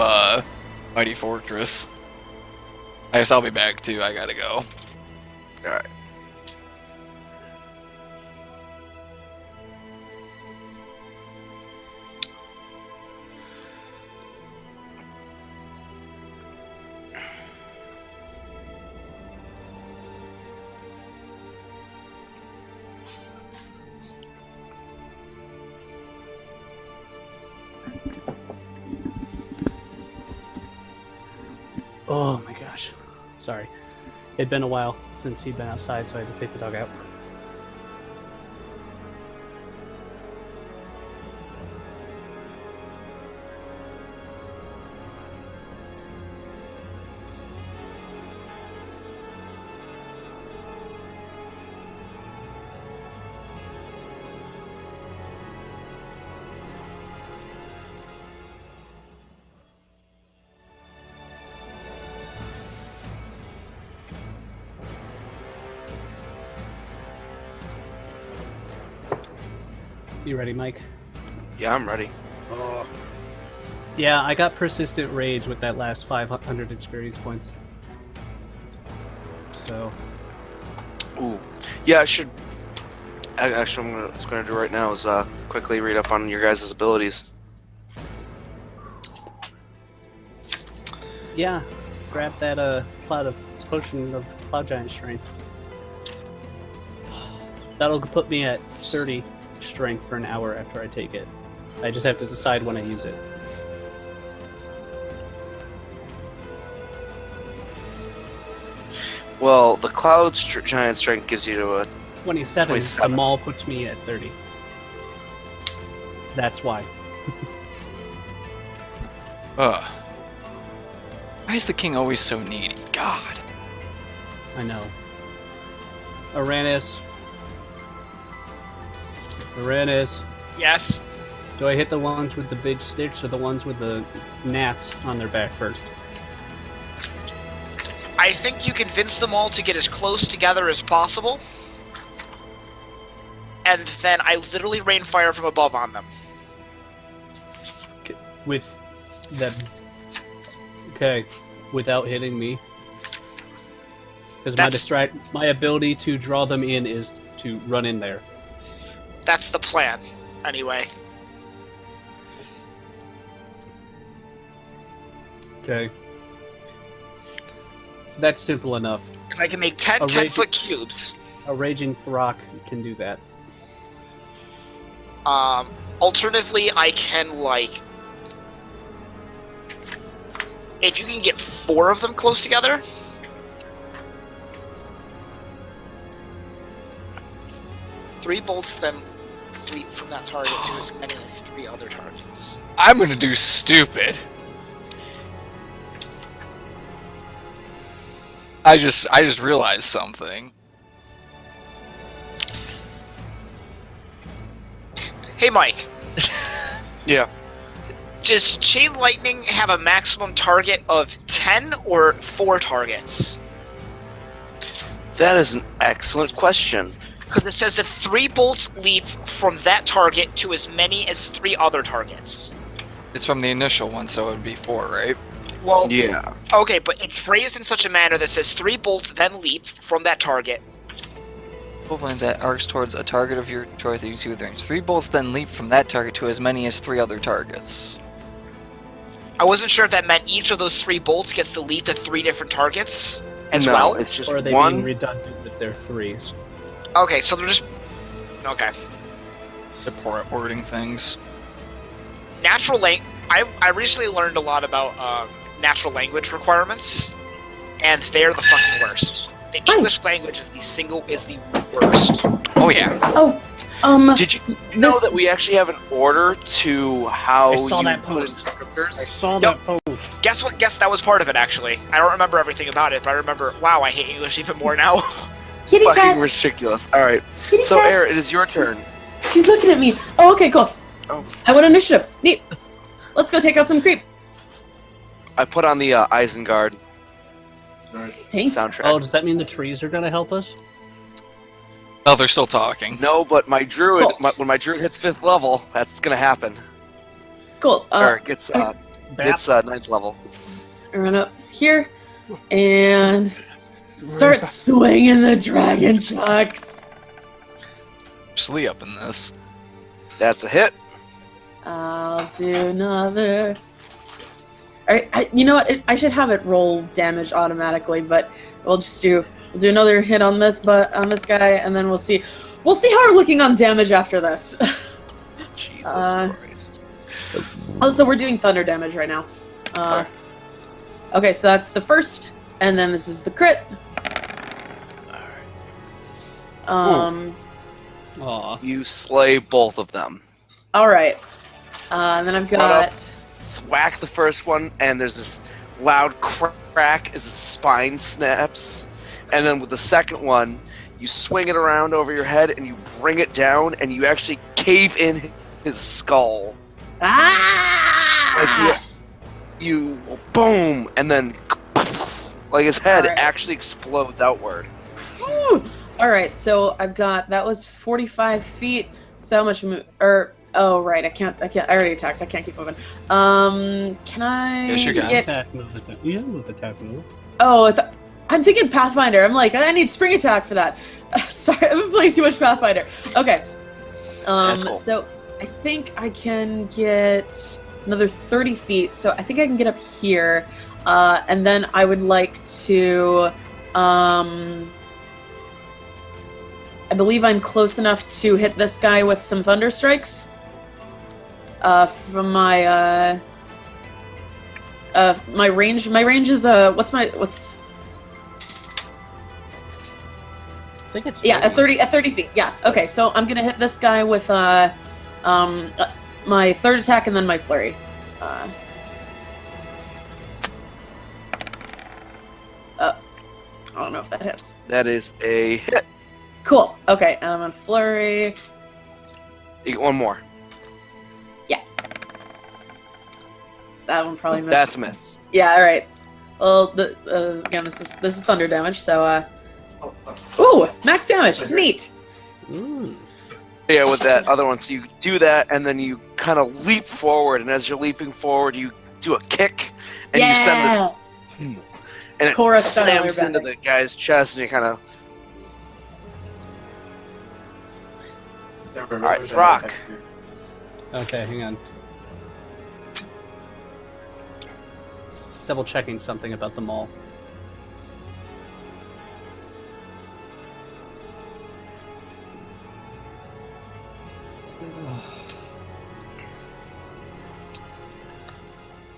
Mighty Fortress. I guess I'll be back too. I gotta go.
All right.
Oh my gosh. Sorry. It'd been a while since he'd been outside, so I had to take the dog out. You ready, Mike?
Yeah, I'm ready.
Yeah, I got persistent rage with that last 500 experience points. So,
Ooh. Yeah, I should. Actually, what I'm going to do right now is quickly read up on your guys' abilities.
yeah, grab that potion of cloud giant strength. That'll put me at 30 strength for an hour after I take it. I just have to decide when I use it.
Well, the cloud giant strength gives you to a
27.
27.
The maul puts me at 30. That's why.
Ugh. Why is the king always so needy? God.
I know. Arranis.
Yes.
Do I hit the ones with the big sticks or the ones with the gnats on their back first?
I think you convince them all to get as close together as possible. And then I literally rain fire from above on them.
With them. Okay. Without hitting me. Because my ability to draw them in is to run in there.
That's the plan, anyway.
Okay. That's simple enough.
Because I can make 10
A
10-foot cubes.
A raging Throkk can do that.
Alternatively, I can, like... If you can get 4 of them close together... Three bolts then leap from that target to as many as 3 other targets.
I'm gonna do stupid. I just realized something.
Hey, Mike.
Yeah.
Does Chain Lightning have a maximum target of 10 or 4 targets?
That is an excellent question.
Because it says that 3 bolts leap from that target to as many as 3 other targets.
It's from the initial one, so it would be 4, right?
Well,
Yeah.
okay, but it's phrased in such a manner that says 3 bolts then leap from that target.
Equivalent that arcs towards a target of your choice that you see with range. 3 bolts then leap from that target to as many as 3 other targets.
I wasn't sure if that meant each of those 3 bolts gets to leap to 3 different targets as
No,
well.
it's just
Or are they
one.
being redundant with their threes?
Okay, so they're just... Okay.
They're poor at wording things.
Natural language... I recently learned a lot about natural language requirements, and they're the fucking worst. The English language is the worst.
Oh yeah.
Oh,
Did you know
this-
that we actually have an order to how
I saw
you
that
put in
post.
descriptors?
saw
that
post.
Guess what? Guess that was part of it, actually. I don't remember everything about it, but I remember, wow, I hate English even more now.
Kitty
Fucking
cat.
ridiculous. All right.
Kitty
So,
cat.
Aera, it is your turn.
He's looking at me. Oh, okay, cool.
Oh.
I want initiative. Neat. Let's go take out some creep.
I put on the Isengard
Hey.
soundtrack.
Oh, does that mean the trees are gonna help us?
Oh, they're still talking.
No, but my druid,
Cool.
when my druid hits 5th level, that's gonna happen.
Cool.
Or gets
Bap.
9th level.
Run up here and start swinging the dragon chucks.
Slee up in this.
That's a hit.
I'll do another. Alright, you know what? I should have it roll damage automatically, but we'll do another hit on this, on this guy, and then we'll see how we're looking on damage after this.
Jesus Christ.
Oh, so we're doing thunder damage right now. Okay, so that's the first, and then this is the crit.
Aw.
You slay both of them.
All right. And then I've got.
Whack the first one, and there's this loud crack as his spine snaps. And then with the second one, you swing it around over your head, and you bring it down, and you actually cave in his skull.
Ah!
Like you boom, and then like his head
Alright.
actually explodes outward.
Whew. All right, so I've got that was 45 feet. So how much? Oh right, I can't. I already attacked. I can't keep moving. Can I
Yes, you can.
get?
Attack move, attack. Yeah, move, attack move.
Oh, I'm thinking Pathfinder. I'm like, I need spring attack for that. Sorry, I've been playing too much Pathfinder. Okay.
That's cool.
So I think I can get another 30 feet. So I think I can get up here, and then I would like to. I believe I'm close enough to hit this guy with some thunder strikes. From my my range. My range is what's.
I think it's
Yeah, at 30 feet. Yeah. Okay, so I'm gonna hit this guy with my third attack and then my flurry. I don't know if that hits.
That is a hit.
Cool. Okay, I'm on flurry.
You get one more.
That one probably missed.
That's a miss.
Yeah. All right. Well, again, this is thunder damage. So, ooh, max damage. Neat.
Mm.
Yeah, with that other one. So you do that, and then you kind of leap forward, and as you're leaping forward, you do a kick, and you send this, and it
Chorus style
slams into
airbending.
the guy's chest, and you kind of.
All
right, Throkk.
Okay, hang on. Double checking something about the mall.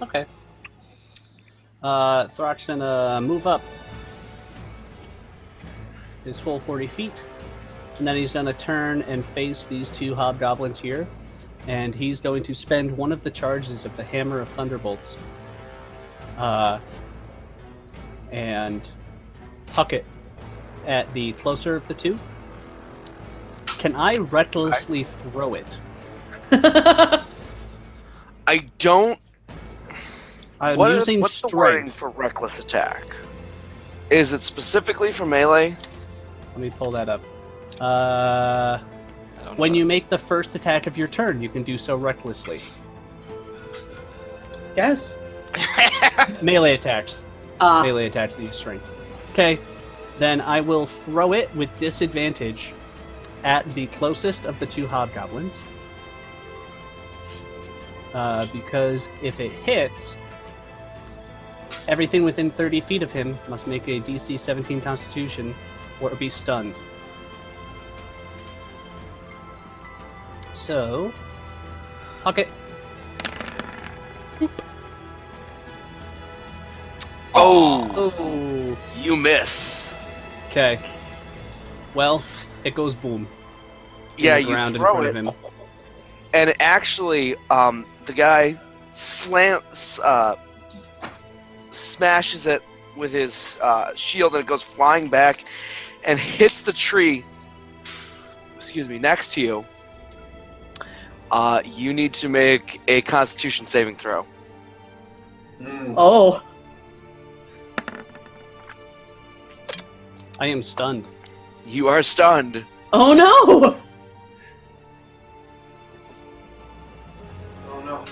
Okay. Throck's gonna move up his full 40 feet, and then he's gonna turn and face these two hobgoblins here, and he's going to spend one of the charges of the Hammer of Thunderbolts, and huck it at the closer of the two. Can I recklessly throw it?
I don't.
I'm
What
using
what's the wording
strength.
for reckless attack? Is it specifically for melee?
Let me pull that up.
I don't
When
know.
you make the first attack of your turn, you can do so recklessly.
Yes.
Melee attacks.
Ah.
Melee attacks that use strength. Okay, then I will throw it with disadvantage at the closest of the two hobgoblins. Because if it hits, everything within 30 feet of him must make a DC 17 Constitution or be stunned. So, huck it.
Oh,
Oh.
you miss.
Okay. Well, it goes boom.
Yeah,
the
you
ground in
throw
front
it,
of him.
and actually, the guy smashes it with his shield, and it goes flying back and hits the tree. Excuse me, next to you. You need to make a Constitution saving throw.
Oh.
I am stunned.
You are stunned.
Oh no!
Oh no.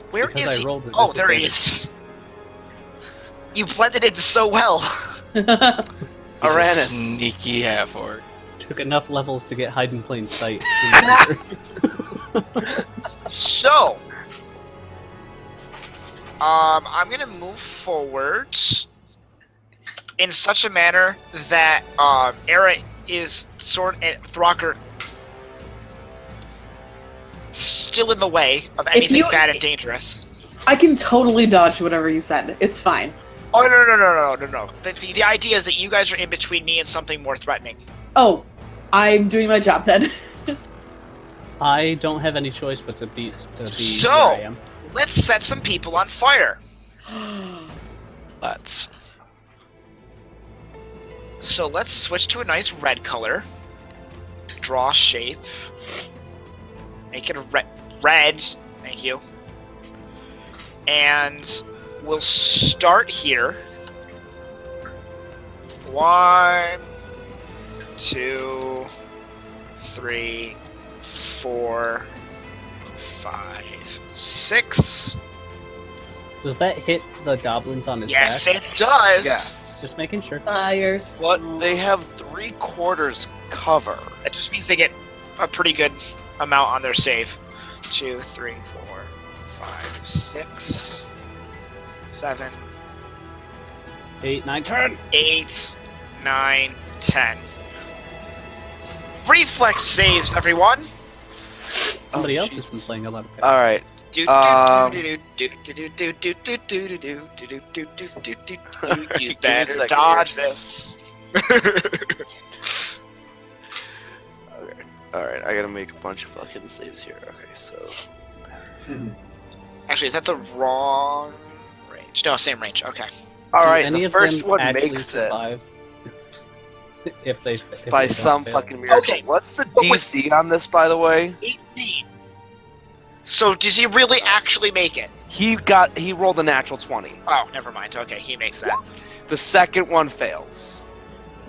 Where
because
is
I
he?
rolled a
Oh, there he
disadvantage.
is. You blended in so well.
He's a
Arranis.
sneaky half-orc.
Took enough levels to get hide in plain sight.
So, I'm gonna move forward in such a manner that Aera is Throkk are still in the way of anything
you-
bad and dangerous.
I can totally dodge whatever you said. It's fine.
Oh no! The idea is that you guys are in between me and something more threatening.
Oh, I'm doing my job then.
I don't have any choice but to be
So-
where I am.
Let's set some people on fire.
Let's.
So let's switch to a nice red color. Draw shape. Make it a red. Thank you. And we'll start here. 1, 2, 3, 4, 5, 6.
Does that hit the goblins on his
Yes,
back?
it does.
Yes.
Just making sure.
Fires.
But they have 3/4 cover.
That just means they get a pretty good amount on their save. 2, 3, 4, 5, 6, 7,
8, 9, 10.
8, 9, 10. Reflex saves, everyone.
Somebody else has been playing a lot of
All right.
You
Give me a
better
second
dodge this.
All right. I gotta make a bunch of fucking saves here. Okay, so
Actually, is that the wrong range? No, same range. Okay.
all
Do
right.
any
The
of
first
them
one
actually
makes it
survive? if they
by
don't
some
fail.
fucking miracle.
Okay.
What's the
But wait-
DC on this, by the way?
18. So does he really actually make it?
He rolled a natural 20.
Oh, never mind. Okay, he makes that.
The second one fails.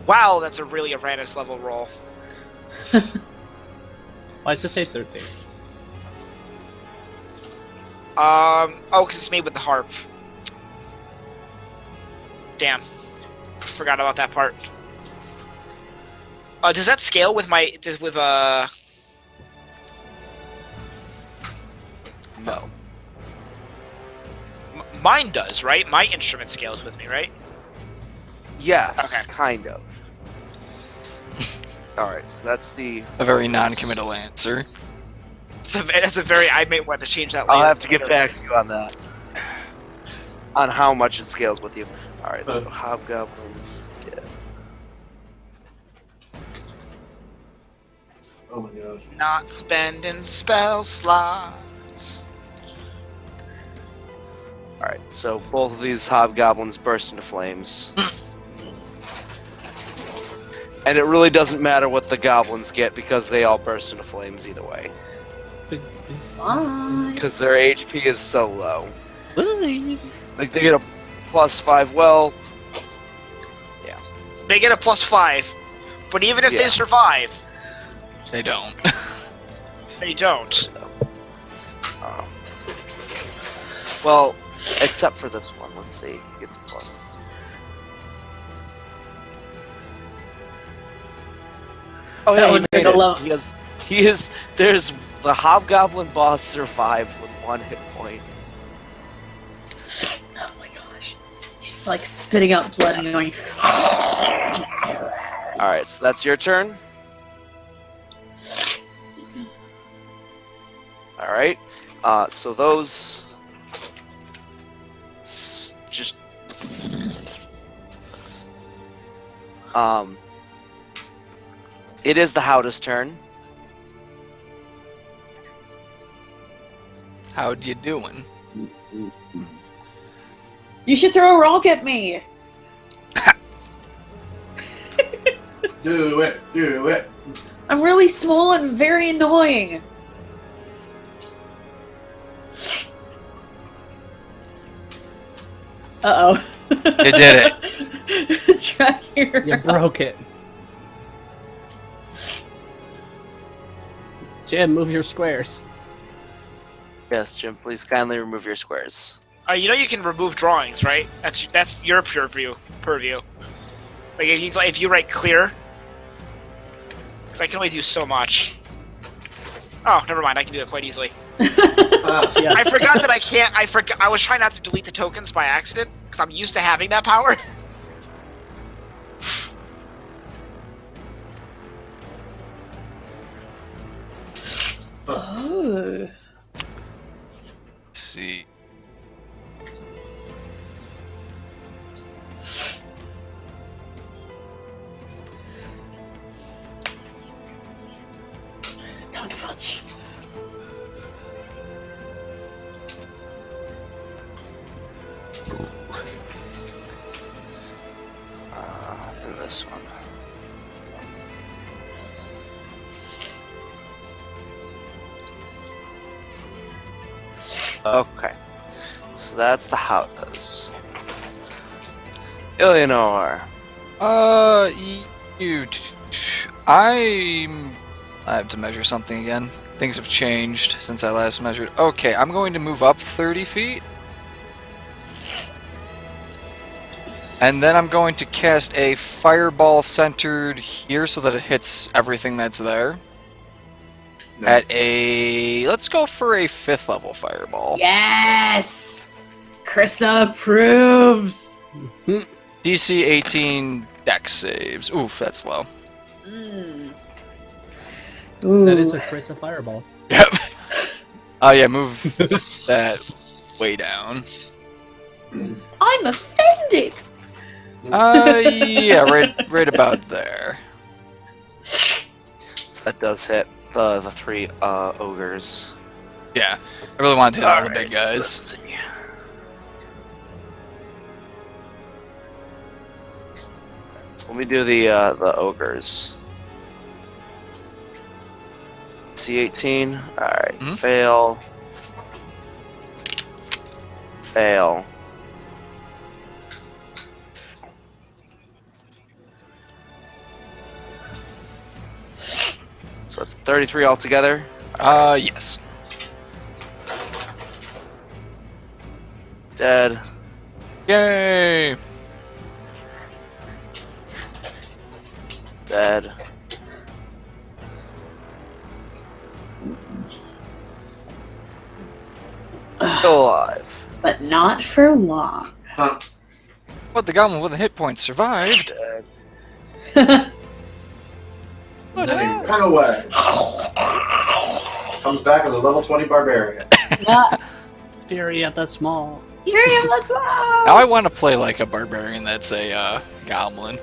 Wow, that's a really Arranis level roll.
Why does it say 13?
Oh, because it's made with the harp. Damn. Forgot about that part. Does that scale with
No.
Mine does, right? My instrument scales with me, right?
Yes,
Okay.
kind of. All right, so that's the.
A very non-committal answer.
That's a very. I may want to change that later.
I'll have to get back to you on that. On how much it scales with you. All right, so hobgoblins get.
Oh my gosh.
Not spending spell slots.
All right, so both of these hobgoblins burst into flames. And it really doesn't matter what the goblins get because they all burst into flames either way.
Fine.
Because their HP is so low. Like they get a +5. Well,
They get a +5, but even if
Yeah.
they survive,
They don't.
they don't.
well, except for this one. Let's see. He gets a plus. Oh
That
yeah,
would
he
take
made
a
it.
level.
He is. There's the hobgoblin boss survived with 1 hit point.
Oh my gosh. He's like spitting out blood and going.
All right, so that's your turn. All right. So those just It is the Howda's turn.
How you doing?
You should throw a rock at me.
Do it. Do it.
I'm really small and very annoying. Uh-oh.
You did
it. Track here.
You broke it. Jim, move your squares.
Yes, Jim, please kindly remove your squares.
You know you can remove drawings, right? That's your purview. Like if you write clear, because I can only do so much. Oh, never mind. I can do that quite easily.
Yeah.
I forgot that I can't. I was trying not to delete the tokens by accident because I'm used to having that power.
Oh.
Let's see.
Tongue punch.
And this one. Okay. So that's the Howda's. Illianor.
I have to measure something again. Things have changed since I last measured. Okay, I'm going to move up 30 feet. And then I'm going to cast a fireball centered here so that it hits everything that's there. At a... let's go for a 5th level fireball.
Yes! Chris approves!
DC 18 dex saves. Oof, that's low.
Ooh.
That is a Chris of Fireball.
Yep. Oh yeah, move that way down.
I'm offended!
Yeah, right about there.
So that does hit the 3 ogres.
Yeah, I really wanted to hit all the
Alright,
big
let's
guys.
see. So let me do the ogres. C18. Alright,
Mhm.
fail. Fail. So it's 33 altogether.
Yes.
Dead.
Yay!
Dead. Still alive.
But not for long.
Huh.
But the goblin with the hit points survived.
Dead.
Then he ran away. Comes back with a level 20 barbarian.
Fury at the small.
Here you let's go!
Now I want to play like a barbarian that's a goblin.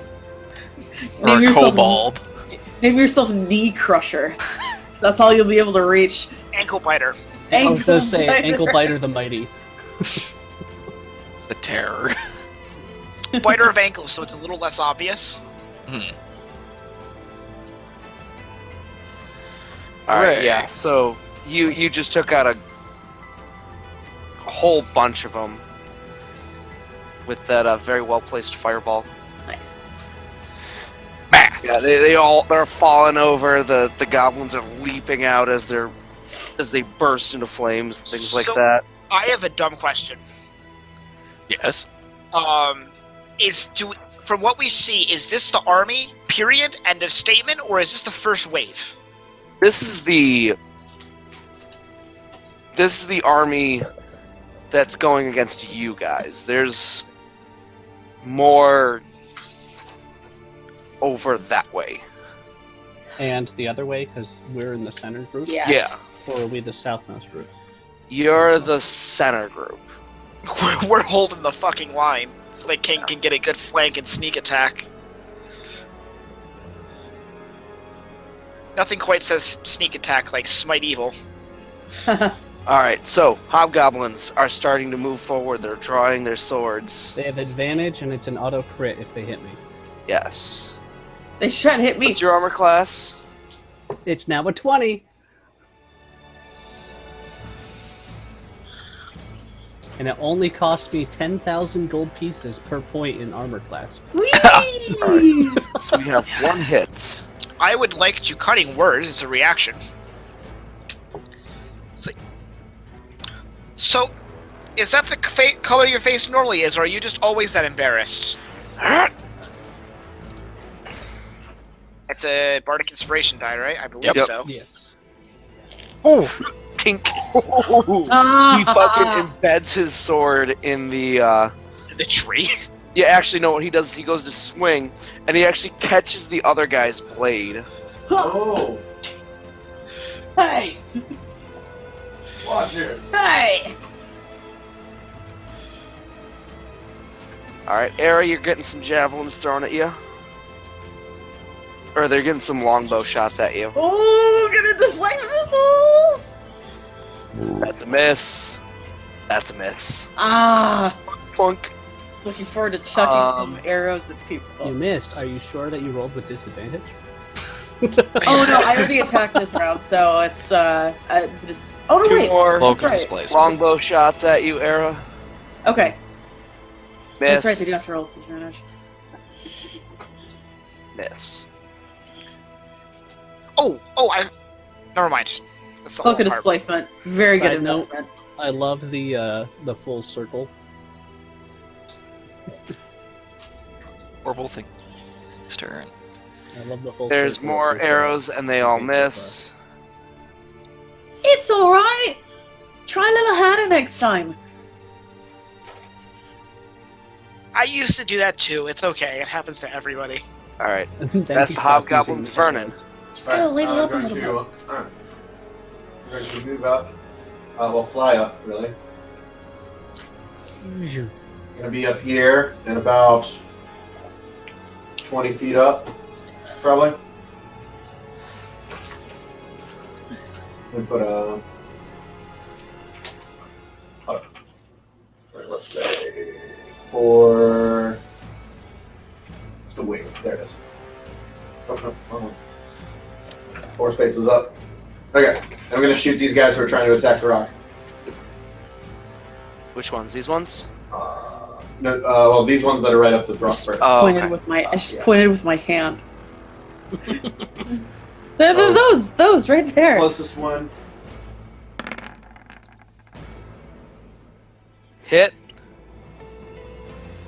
Or
Name
a
yourself-
kobold.
Name yourself Knee Crusher. So that's all you'll be able to reach.
Ankle biter.
I was gonna say
Biter.
Ankle Biter the Mighty.
The terror.
Biter of ankles, so it's a little less obvious.
Alright,
Hooray.
yeah. So you just took out a whole bunch of them with that very well placed fireball.
Nice.
Math.
Yeah, they're falling over. The goblins are leaping out as they burst into flames, things like
So-
that.
I have a dumb question.
Yes.
From what we see, is this the army, period, end of statement, or is this the first wave?
This is the army that's going against you guys. There's more over that way.
And the other way, because we're in the center group?
Yeah.
Or are we the southmost group?
You're the center group.
We're holding the fucking line, so that King can get a good flank and sneak attack. Nothing quite says sneak attack like smite evil.
Alright, so hobgoblins are starting to move forward. They're drawing their swords.
They have advantage, and it's an auto crit if they hit me.
Yes.
They should try to hit me.
What's your armor class?
It's now a 20. And it only cost me 10,000 gold pieces per point in armor class.
Alright, so we have one hit.
I would like to cutting words as a reaction. So, is that the color your face normally is, or are you just always that embarrassed? It's a bardic inspiration die, right? I believe
Yep.
so.
Yes.
Oh, tink. He fucking embeds his sword in the.
The tree.
Yeah, actually, no. What he does is he goes to swing, and he actually catches the other guy's blade.
Oh,
Hey!
watch it.
Hey!
All right, Aera, you're getting some javelins thrown at you, or they're getting some longbow shots at you.
Oh, gonna deflect missiles!
That's a miss. That's a miss.
Ah!
Plunk.
Looking forward to chucking some arrows at people.
You missed. Are you sure that you rolled with disadvantage?
Oh no, I already attacked this round, so it's just. Oh no,
Two
wait.
more
That's
Local
right.
displays.
longbow shots at you, Aera.
Okay,
Miss.
that's right. They do have to roll with disadvantage.
Miss.
Never mind. That's the
Cloak
whole
of
part.
displacement. Very good
Side note.
investment.
I love the full circle.
We're both in his turn.
I love the full
There's
circle.
more
It's,
arrows, and they all
great so
miss.
It's all right. Try a little harder next time.
I used to do that too. It's okay. It happens to everybody.
All right.
Thank
That's
you, stop
Hobgoblin's
using
Vernon.
arrows.
Just gotta level up a
I'm
little bit.
going to move up. Well, fly up, really. Gonna be up here and about 20 feet up, probably. We put a. Let's say for the wing. There it is. Oh, no. 4 spaces up. Okay, I'm gonna shoot these guys who are trying to attack the rock.
Which ones? These ones?
No, well, these ones that are right up the Throkk first.
Oh,
Pointed
okay.
with my. I just
Yeah.
pointed with my hand. Those right there.
Closest one.
Hit.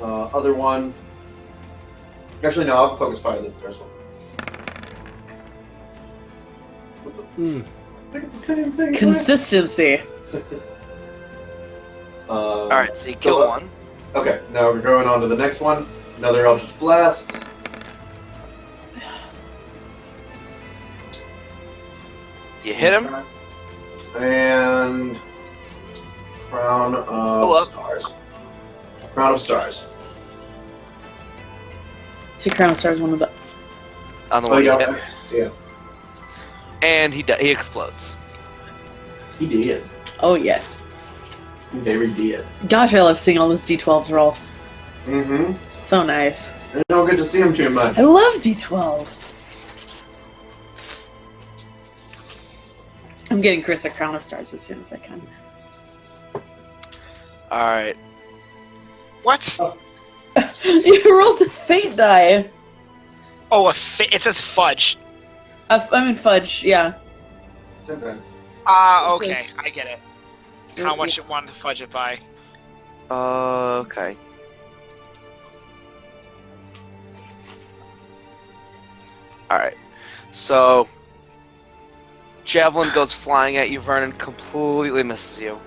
Other one. Actually, no, I'll focus fire the first one.
Mm.
Look at the same thing.
Consistency.
All right, so you kill one.
Okay, now we're going on to the next one. Another Eldritch Blast.
You hit him.
And Crown
Pull
of
up.
Stars. Crown of Stars.
She crown stars one of the.
On the
Oh,
one you
yeah.
hit.
Yeah.
And he explodes.
He did.
Oh yes.
He very did.
Gosh, I love seeing all this D12s roll.
Mm-hmm.
So nice.
I don't get to see him too much.
I love D12s. I'm getting Chris a crown of stars as soon as I can.
All right.
What?
You rolled a fate die.
Oh, it says fudge.
I mean fudge. Yeah.
Okay. I get it. How much it wanted to fudge it by.
Okay. All right. So, javelin goes flying at you. Vernon completely misses you.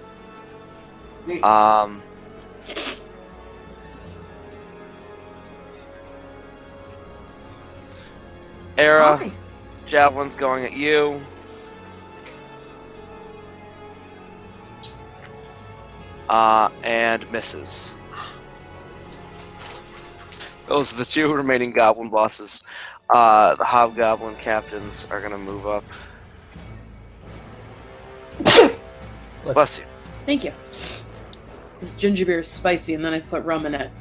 Neat.
Aera,
Hi.
javelin's going at you. And misses. Those are the 2 remaining goblin bosses. The hobgoblin captains are gonna move up. Bless you.
Thank you. This ginger beer is spicy, and then I put rum in it.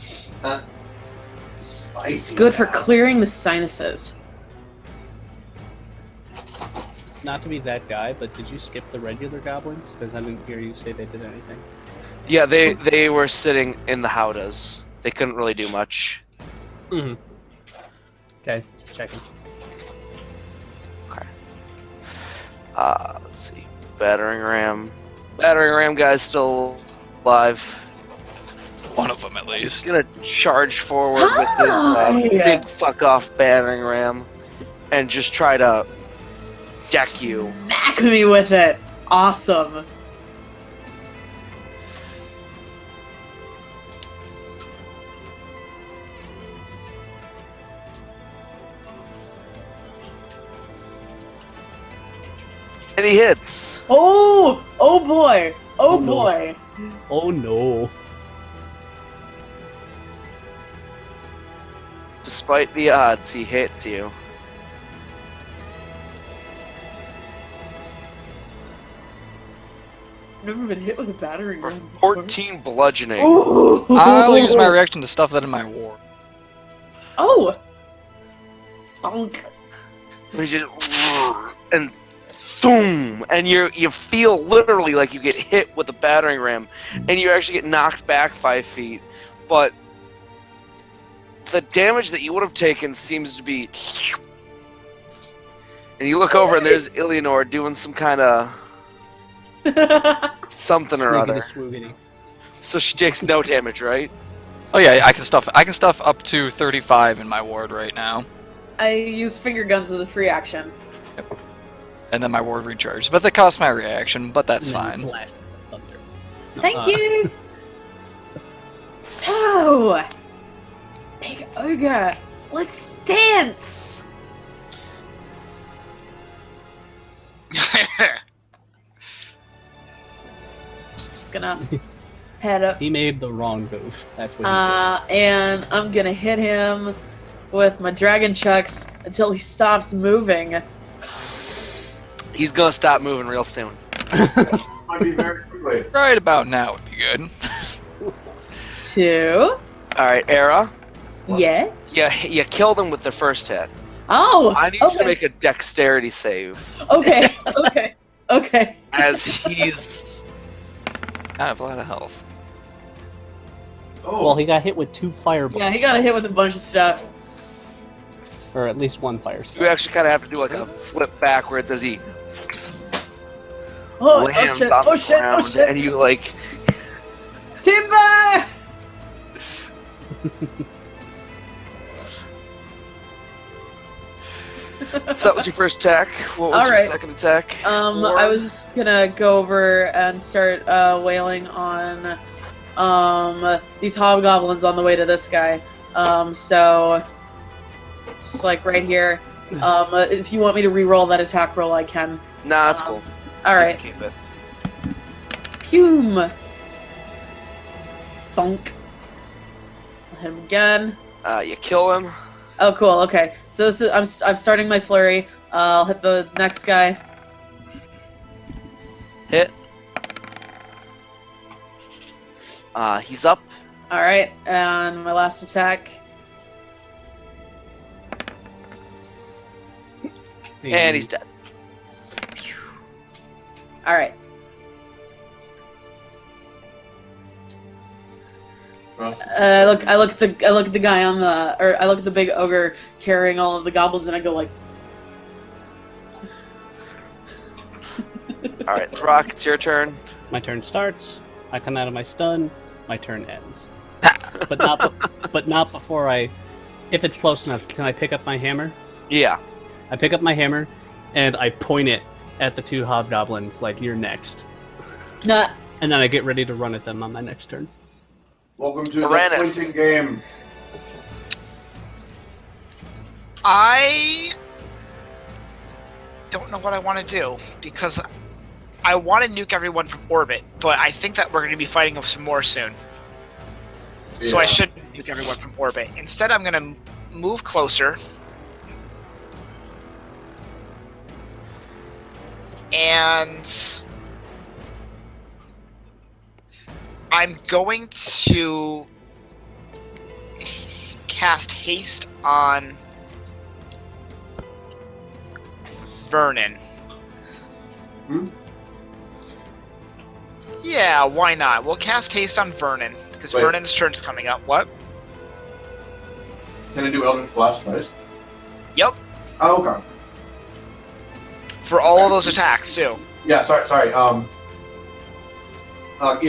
Spicy.
It's good for clearing the sinuses.
Not to be that guy, but did you skip the regular goblins? Because I didn't hear you say they did anything.
Yeah, they were sitting in the howdahs. They couldn't really do much.
Mm-hmm. Okay, just checking.
Okay. Let's see. Battering ram. Battering ram guy's still alive.
One of them, at
He's
least.
gonna charge forward with his
Hi!
big fuck off battering ram and just try to deck you.
Smack me with it. Awesome.
And he hits.
Oh! Oh boy! Oh,
Oh, no.
boy!
Oh no.
Despite the odds, he hits you.
I've never been hit with a battering
For
ram before.
14 bludgeoning.
Ooh.
I'll use my reaction to stuff that in my war.
Oh! Bonk.
He just and boom, and you feel literally like you get hit with a battering ram, and you actually get knocked back 5 feet, but the damage that you would have taken seems to be. And you look over, and there's Illianor doing some kind of something or other.
Swoogity.
So she takes no damage, right?
Oh yeah, I can stuff up to 35 in my ward right now.
I use finger guns as a free action.
And then my ward recharges. But that costs my reaction, but that's
And then
fine.
blast the thunder. No,
Thank you! So, Big Ogre, let's dance! Just gonna head up.
He made the wrong move. That's what he did.
And I'm gonna hit him with my dragon chucks until he stops moving.
He's gonna stop moving real soon.
Might be very quickly.
Right about now would be good.
2.
All right, Aera.
Yeah.
You killed him with the first hit.
Oh!
I need you to
okay.
make a dexterity save
Okay, okay, okay.
as he's.
I have a lot of health.
Oh,
Well, he got hit with 2 fireballs.
Yeah, he got hit with a bunch of stuff.
Or at least 1 fire
You
spell.
actually kind of have to do like a flip backwards as he
Oh,
lands
shit,
on
oh
the
shit, oh
ground,
shit.
and you like.
Timber!
So that was your first attack. What was
All
your
right.
second attack?
I was just gonna go over and start wailing on these hobgoblins on the way to this guy. So just like right here. If you want me to re-roll that attack roll, I can.
Nah, it's cool.
All right.
Keep it.
Pume. Thunk. I'll hit him again.
You kill him.
Oh, cool. Okay, so this is I'm starting my flurry. I'll hit the next guy.
Hit. He's up.
All right, and my last attack.
And he's dead.
All right. I look at the guy on the, or I look at the big ogre carrying all of the goblins, and I go like,
All right, Throkk, it's your turn.
My turn starts. I come out of my stun. My turn ends. but not before I. If it's close enough, can I pick up my hammer?
Yeah.
I pick up my hammer, and I point it at the 2 hobgoblins like, you're next.
nah.
And then I get ready to run at them on my next turn.
welcome to
Arranis.
the pointing game.
I don't know what I want to do because I want to nuke everyone from orbit, but I think that we're going to be fighting some more soon. So I
Yeah.
should nuke everyone from orbit. Instead, I'm going to move closer And I'm going to cast haste on Vernon.
Hmm?
Yeah, why not? We'll cast haste on Vernon, because
Wait.
Vernon's turn's coming up. What?
Can I do Eldritch Blast first?
Yep.
Oh, okay.
For all of those attacks, too.
Yeah, sorry. Yeah,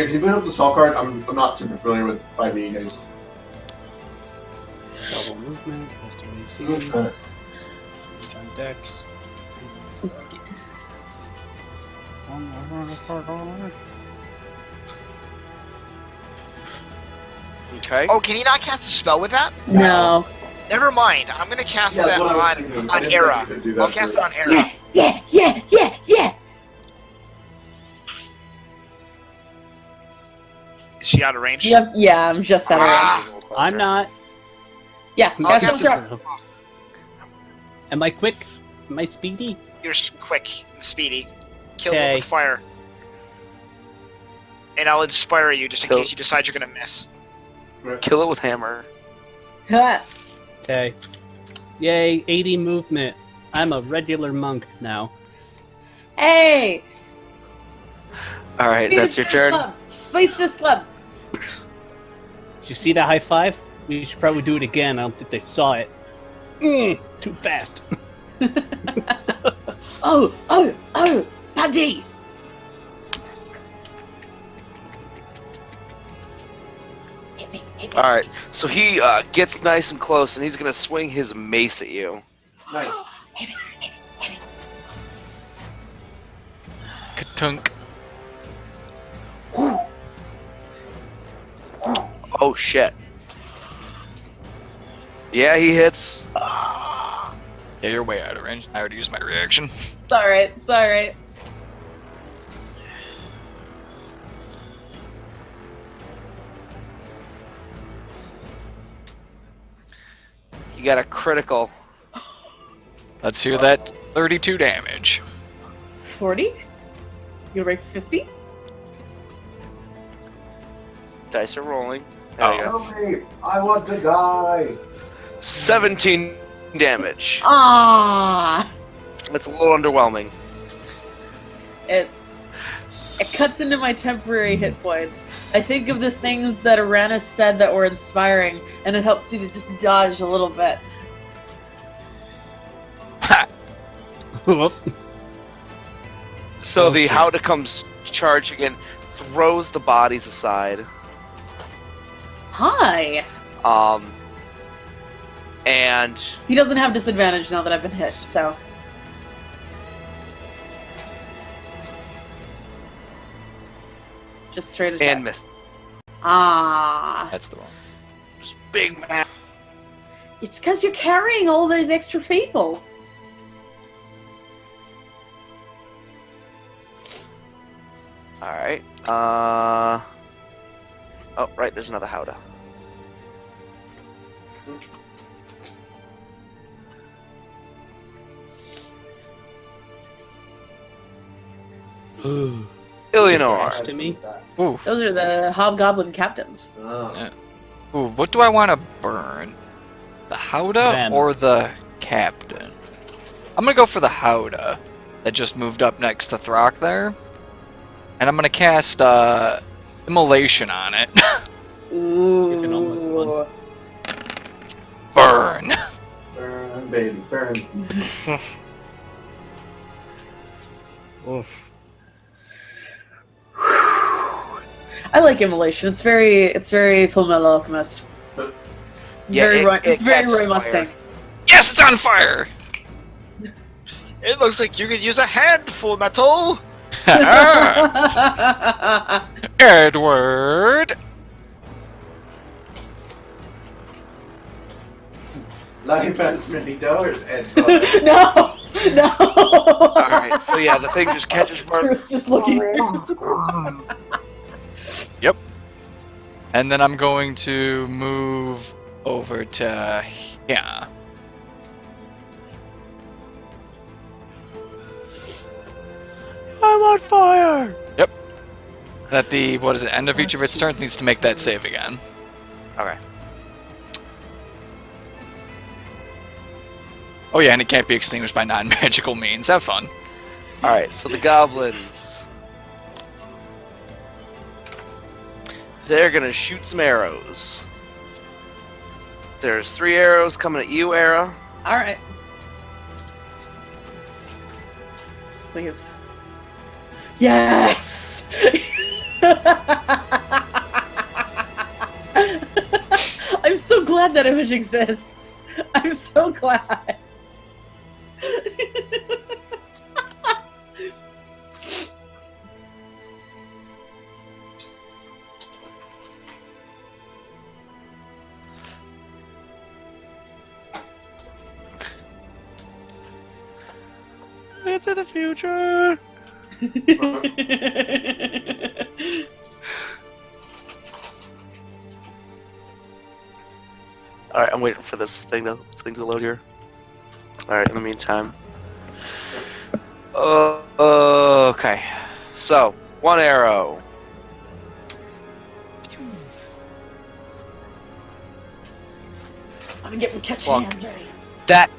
can you put up the spell card? I'm not super familiar with 5e guys.
Double movement, plus 2 AC,
Okay.
damage on dex.
Okay.
Oh, can he not cast a spell with that?
No.
Never mind. I'm going to cast
Yeah,
that
that's what I was thinking. I
on
didn't think
Aera.
you could do that
I'll cast
for-
it on Aera.
Yeah.
Is she out of range?
Yeah, I'm just out of range.
Ah,
I'm not.
Yeah,
I'll
cast
cast
spell
it.
trap.
Am I quick? Am I speedy?
You're quick and speedy. Kill them
Okay.
with fire. And I'll inspire you just in
Kill-
case you decide you're going to miss.
Kill it with hammer.
Ha.
Okay. Yay, 80 movement. I'm a regular monk now.
Hey!
All right, that's your turn.
Space System!
Did you see that high five? We should probably do it again. I don't think they saw it. Too fast.
Oh, buddy!
All right, so he gets nice and close, and he's gonna swing his mace at you.
Nice.
Katunk.
Oh shit! Yeah, he hits.
Yeah, you're way out of range. I already used my reaction.
It's alright.
You got a critical.
Let's hear that 32 damage.
40? You gonna break 50?
Dice are rolling. There you go.
Tell me, I want to die.
17 damage.
Ah!
That's a little underwhelming.
It cuts into my temporary hit points. I think of the things that Arranis said that were inspiring, and it helps me to just dodge a little bit.
Whoop.
So
Oh,
the
shit.
Howdah comes charging in, throws the bodies aside,
Hi!
and
He doesn't have disadvantage now that I've been hit, so. Just straight attack.
and missed.
Ah.
That's the one.
Just big man.
It's because you're carrying all those extra people.
All right. Oh, right. There's another Howdah. Illianor.
To me?
Ooh,
Those are the hobgoblin captains.
ooh, what do I want to burn? The Howdah
Them.
or the captain? I'm gonna go for the Howdah that just moved up next to Throkk there. And I'm gonna cast Immolation on it.
Ooh.
can only one.
Burn!
Burn, baby, burn.
Oof.
I like immolation. It's very Full Metal Alchemist.
Yeah,
It's very
catches
Roy
fire.
Mustang.
Yes, it's on fire!
It looks like you could use a handful, metal.
Edward!
Life has many doors, Ed.
No!
All right. So yeah, the thing just catches fire.
Truth's just looking.
Yep. And then I'm going to move over to here.
I'm on fire!
At the, what is it, end of each of its turns, needs to make that save again.
Okay.
Oh yeah, and it can't be extinguished by non-magical means. Have fun.
Alright, so the goblins. They're gonna shoot some arrows. There's 3 arrows coming at you, Aera.
All right. Please. Yes. I'm so glad that image exists. I'm so glad.
It's in the future. Alright, I'm waiting for this thing to load here. Alright, in the meantime. Okay. So, 1 arrow.
I'm gonna get my catch
Plunk.
hands ready.
That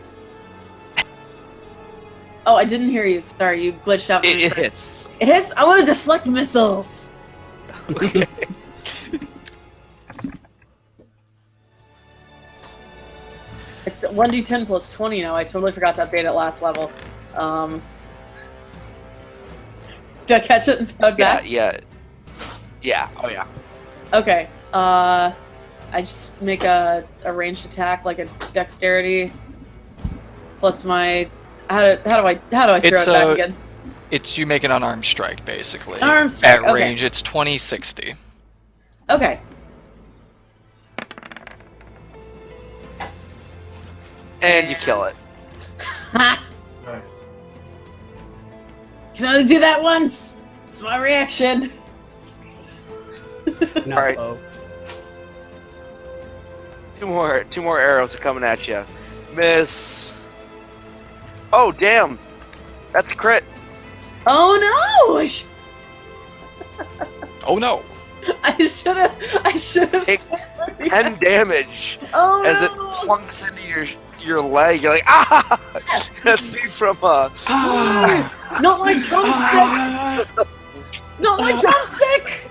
Oh, I didn't hear you. Sorry, you glitched out.
it hits.
It hits. I want to deflect missiles.
Okay.
It's 1d10 plus 20 now. I totally forgot that beta at last level. Did I catch it and throw it back?
Yeah. Oh yeah.
Okay. I just make a ranged attack, like a dexterity, plus my. How do I throw it back again?
It's you make an unarmed strike, basically.
Unarmed strike,
At
okay.
range, it's 20-60.
Okay.
And you kill it.
Ha!
Nice.
Can only do that once. It's my reaction.
No.
Alright.
Oh.
Two more arrows are coming at you. Miss. Oh damn, that's a crit.
Oh no!
Oh no!
I should have.
Take 10 damage
Oh
as it
no!
plunks into your leg. You're like, ah! That scene from
Not my drumstick! Not my drumstick!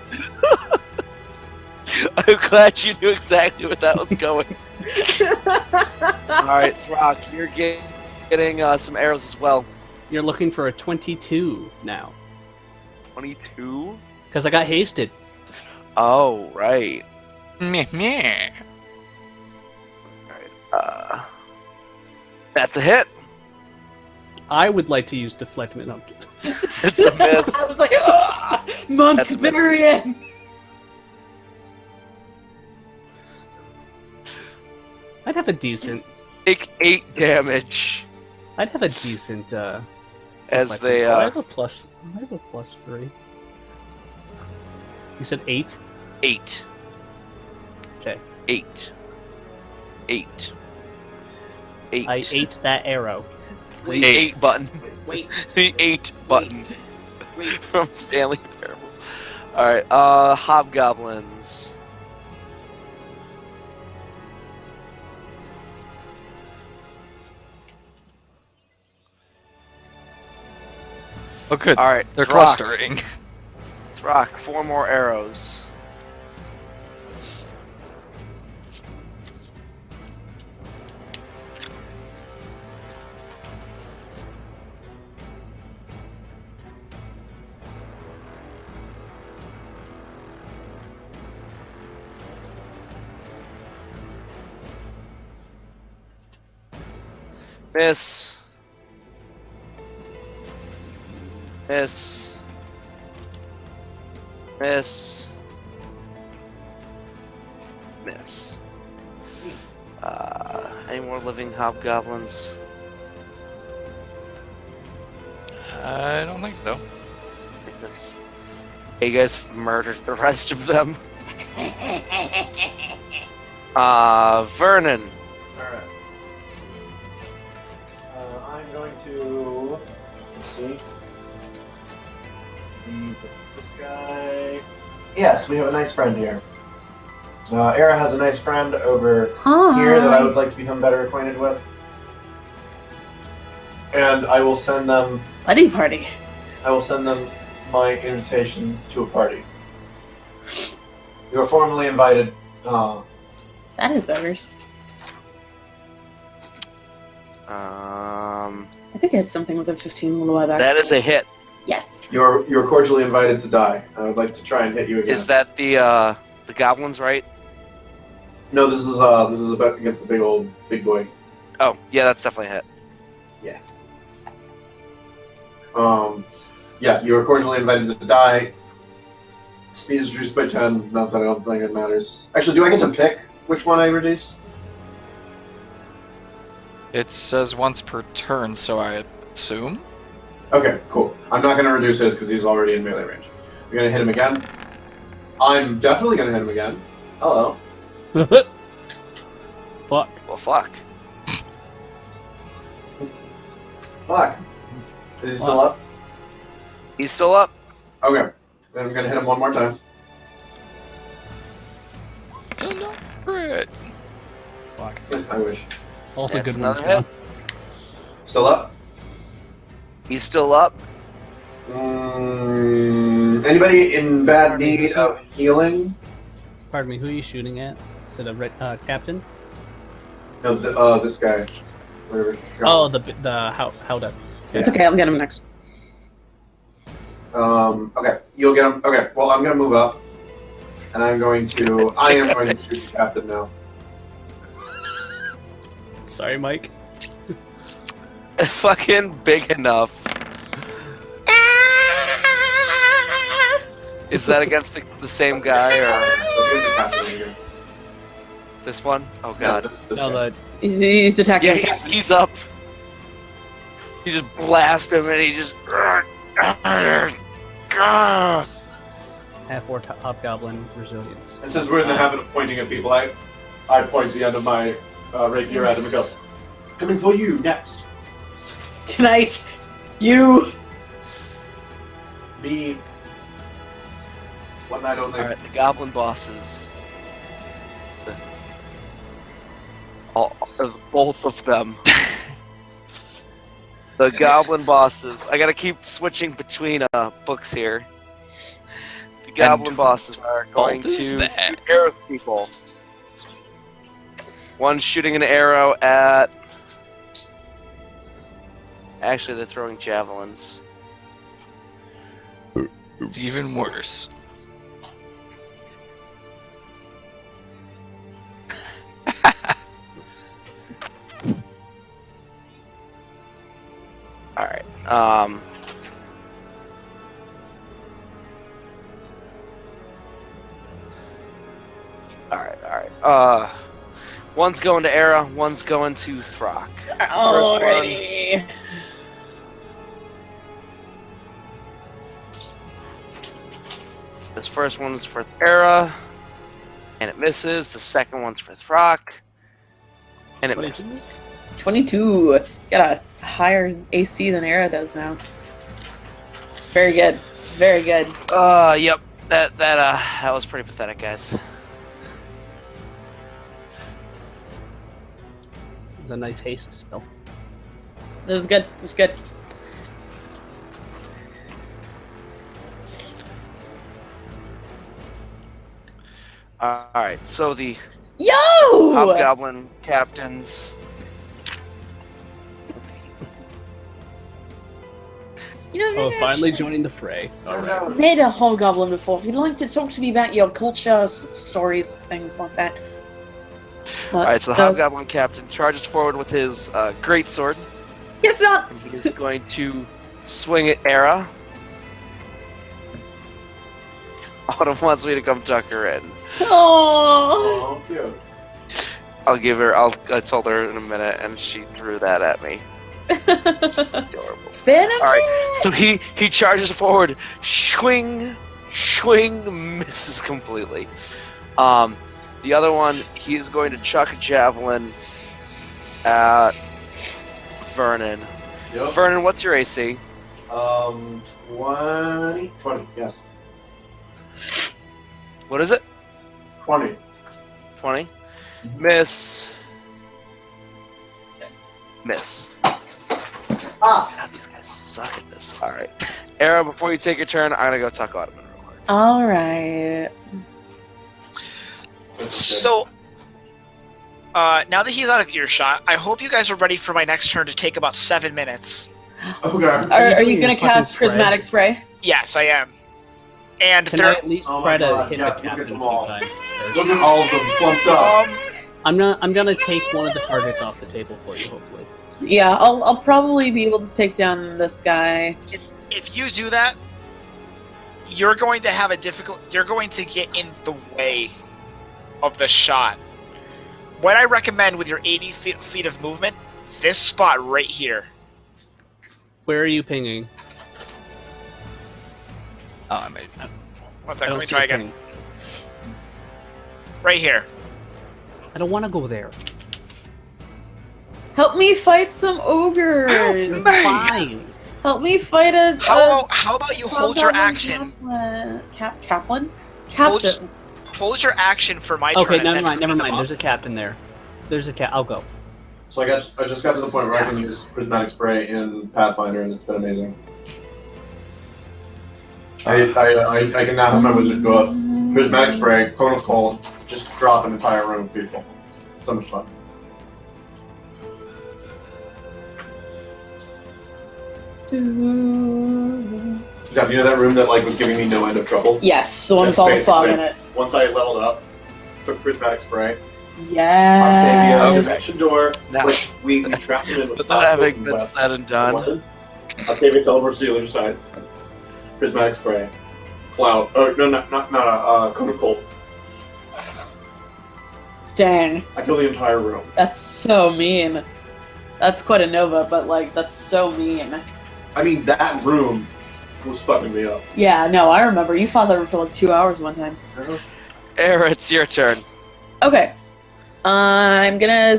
I'm glad you knew exactly what that was going. All right, Throkk, you're getting some arrows as well.
You're looking for a 22 now.
22.
Because I got hasted.
Oh right.
Meh, meh.
All right. That's a hit.
I would like to use deflect mid. No,
It's a miss.
I was like, ah! Monk
That's a miss.
Barbarian!
I'd have a decent.
Take 8 damage
I'd have a decent.
as
deflect
they.
mid. So I have a plus 3. You said 8.
8.
Okay.
8. 8. 8.
I ate that arrow.
The 8 button.
Wait.
The 8 button
Wait.
from Stanley Parable. Alright, hobgoblins.
Oh good.
Alright,
They're
Throkk.
clustering.
Throkk, 4 more arrows. Miss. Miss. Miss. Miss. Any more living hobgoblins?
I don't think so.
I think that's... You guys murdered the rest of them. Vernon.
Alright. I'm going to. Let's see. It's this guy. Yes, we have a nice friend here. Aera has a nice friend over
Hi.
here that I would like to become better acquainted with. And I will send them
Buddy party.
my invitation to a party. You are formally invited.
That is ours. I think I had something with a 15 a little while back.
That is a hit.
Yes.
You're cordially invited to die. I would like to try and hit you again.
Is that the goblins, right?
No, this is about against the big boy.
Oh, yeah, that's definitely a hit.
Yeah, you are cordially invited to die. Speed is reduced by 10. Not that I don't think it matters. Actually, do I get to pick which one I reduce?
It says once per turn, so I assume.
Okay, cool. I'm not going to reduce his because he's already in melee range. You're going to hit him again? I'm definitely going to hit him again. Hello.
Fuck.
Well, fuck.
Fuck. Is he still up?
He's still up.
Okay. Then I'm going to hit him one more time.
No crit.
Fuck.
I wish.
All the
That's
good ones
another
gone.
Still up?
He's still up.
Anybody in bad need of healing?
Pardon me, who are you shooting at? Is it a captain?
No, this guy. Whatever.
Oh, the how to.
It's okay, I'll get him next.
Okay, you'll get him. Okay, well, I'm gonna move up, and I am going to shoot the captain now.
Sorry, Mike.
Fucking big enough. Is that against the same guy or
Here's the captain right here.
this one? Oh
Yeah,
god.
this
No,
guy.
He's attacking.
Yeah, he's up. You just blast him and he just.
Half-Orc Hobgoblin Resilience.
And since we're in the habit of pointing at people, I point the end of my rapier at him and go, "Coming for you next."
Tonight, you.
Me. One night only.
Alright, the goblin bosses. Both of them. The goblin bosses. I gotta keep switching between books here. The goblin bosses are going to
is that?
shoot arrows at people. One's shooting an arrow at. Actually, they're throwing javelins.
It's even worse.
Alright. Alright. One's going to Aera, one's going to Throkk.
Alrighty.
This first one's for Aera, and it misses. The second one's for Throkk, and it
22?
misses.
22. Got a higher AC than Aera does now. It's very good. It's very good.
Yep. That was pretty pathetic, guys.
It's a nice haste spell.
It was good. It was good.
Alright, so the
Yo!
Hobgoblin captains.
You know,
Oh,
maybe
finally
actually-
joining the fray. Alright.
I made a hobgoblin before. If you'd like to talk to me about your culture, stories, things like that.
Alright, so the Hobgoblin captain charges forward with his greatsword,
Guess not.
and he is going to swing at Aera. Autumn wants me to come tuck her in.
Oh.
Oh, cute.
I told her in a minute, and she threw that at me. It's adorable.
It's been a
Alright, so he charges forward, swing, misses completely. The other one, he's going to chuck a javelin at Vernon.
Yep.
Vernon, what's your AC?
20, yes.
What is it?
20.
20. Miss. Miss.
Ah!
God, these guys suck at this. Alright. Aera, before you take your turn, I'm gonna go talk Ottoman real quick.
All right.
So, now that he's out of earshot, I hope you guys are ready for my next turn to take about 7 minutes.
Okay.
Are you
doing
gonna
a fucking
cast
spray?
Prismatic Spray?
Yes, I am. And
Can I at least
Oh
try
my
to
God,
hit
yes,
the
look at
captain a
them
few
all.
times?
Look at all of them plumped up.
I'm gonna take one of the targets off the table for you, hopefully.
Yeah, I'll probably be able to take down this guy.
if you do that, you're going to have a difficult. You're going to get in the way of the shot. What I recommend with your 80 feet of movement, this spot right here.
Where are you pinging?
Oh, I made.
One
I
second,
don't
let me
see
try
a
again.
ping.
Right here.
I don't want to go there.
Help me fight some ogres.
It's fine.
Help me fight a.
How about you hold your action?
Kaplan? Captain.
Hold your action for my turn.
Okay,
and
never
then
mind.
clean
Never
them
mind.
up.
There's a captain there. There's a cat. I'll go.
So I just got to the point where I can use Prismatic Spray in Pathfinder, and it's been amazing. I can now have my wizard go up, Prismatic Spray, Cone of Cold, just drop an entire room of people. So much fun. Jeff, you know that room that was giving me no end of trouble?
Yes, the one with
That's
all the fog in
basically-
it.
Once I leveled up, took Prismatic Spray,
Yeah.
Octavia,
Okay.
Dimension Door,
Now,
we trapped him in
with that having been said and done,
Octavia teleports to the other side. Prismatic Spray. Cloud. Oh, no, not Cone of Cold.
Dang,
I kill the entire room.
that's so mean. That's quite a Nova, but that's so mean.
I mean, that room was fucking me up.
Yeah, no, I remember. You fought that for 2 hours one time.
Aera, it's your turn.
Okay. I'm gonna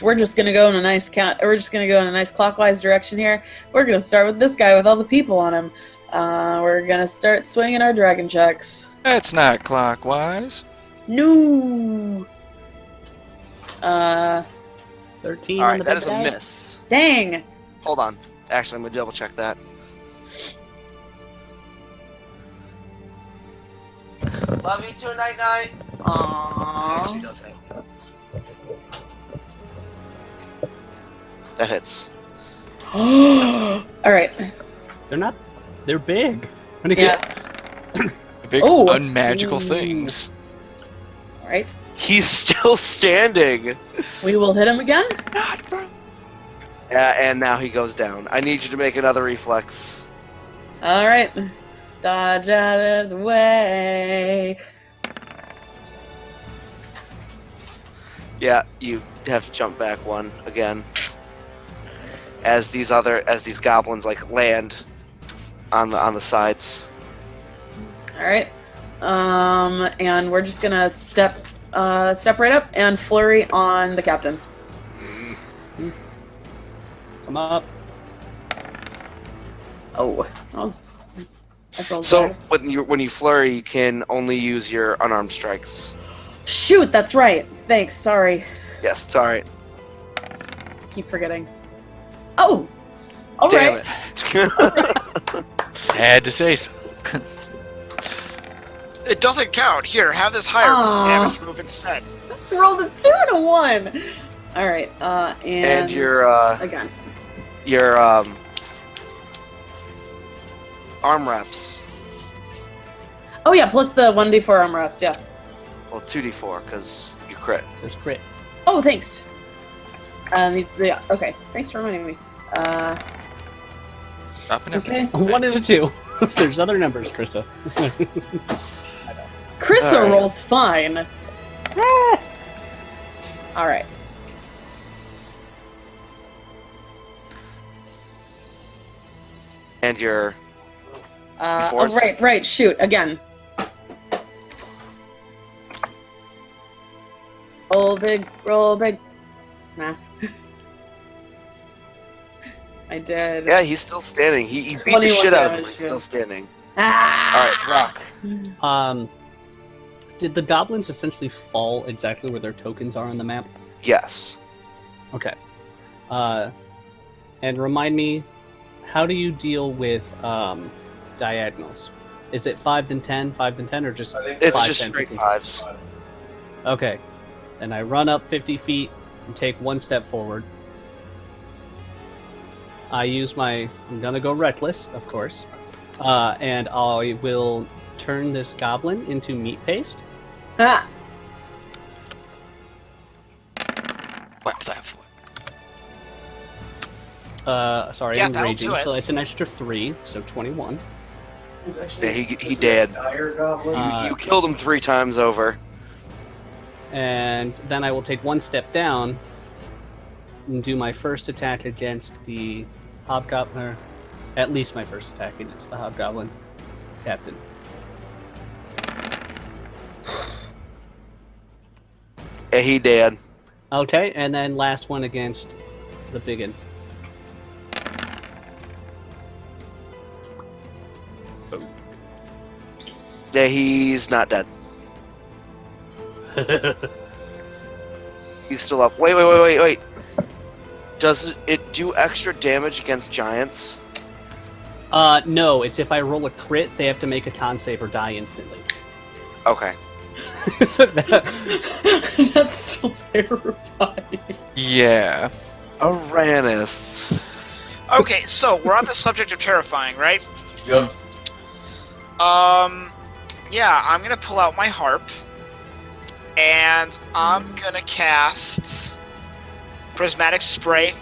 we're just gonna go in a nice clockwise direction here. We're gonna start with this guy with all the people on him. We're gonna start swinging our dragon checks.
It's not clockwise.
No.
13
All
on
right,
the
that
big
is a
guy.
miss.
Dang.
Hold on. Actually, I'm gonna double check that. Love you too, night night. Actually,
Aww.
does hit. That hits.
All right.
They're big.
Yeah.
Big
Oh.
unmagical
Ooh.
things.
All right.
He's still standing.
We will hit him again.
Yeah, and now he goes down. I need you to make another reflex.
All right. Dodge out of the way.
Yeah, you have to jump back one again. As these goblins land on the sides.
All right. And we're just gonna step right up and flurry on the captain.
Come up.
Oh, I rolled
So
bad.
when you flurry, you can only use your unarmed strikes.
Shoot, that's right. Thanks. Sorry.
Yes, it's all right.
Keep forgetting. Oh. All
Damn
right.
it.
Had to say so.
It doesn't count. Here, have this higher
Aw.
damage move instead.
Rolled a 2 and a 1. All right.
And your
again.
arm wraps.
Oh yeah, plus the 1d4 armor ups. Yeah.
Well, 2d4 because you crit.
There's crit.
Oh, thanks. Okay. Thanks for reminding me.
Dropping
Okay.
everything.
1 and a 2. There's other numbers, Krista.
Krista
All right.
rolls fine. All right.
And your
Oh,
D4s?
right. Shoot again. Roll big. Nah. I did.
Yeah, he's still standing. He beat the
21
shit out of him.
damage,
He's
yeah.
still standing.
Ah!
All right, Throkk.
Did the goblins essentially fall exactly where their tokens are on the map?
Yes.
Okay. And remind me, how do you deal with diagonals? Is it 5 then 10, 5 then 10, or just
It's
5,
just
10,
straight
15?
fives.
Okay. Then I run up 50 feet and take 1 step forward. I'm gonna go reckless, of course. And I will turn this goblin into meat paste.
Ah!
Whap that foot.
Sorry,
Yeah,
I'm
that'll
raging,
do it.
so that's an extra 3, so 21.
Yeah, he dead.
Dire goblin.
You killed him 3 times over.
And then I will take 1 step down and do my first attack against the hobgoblin, or at least my first attack against the hobgoblin captain.
Yeah, he dead.
Okay, and then last one against the biggin.
Yeah, he's not dead. He's still up. Wait. Does it do extra damage against giants?
No, it's if I roll a crit, they have to make a con save or die instantly.
Okay.
That's still terrifying.
Yeah.
Arranis.
Okay, so we're on the subject of terrifying, right?
Yep.
Yeah, I'm gonna pull out my harp, and I'm gonna cast prismatic spray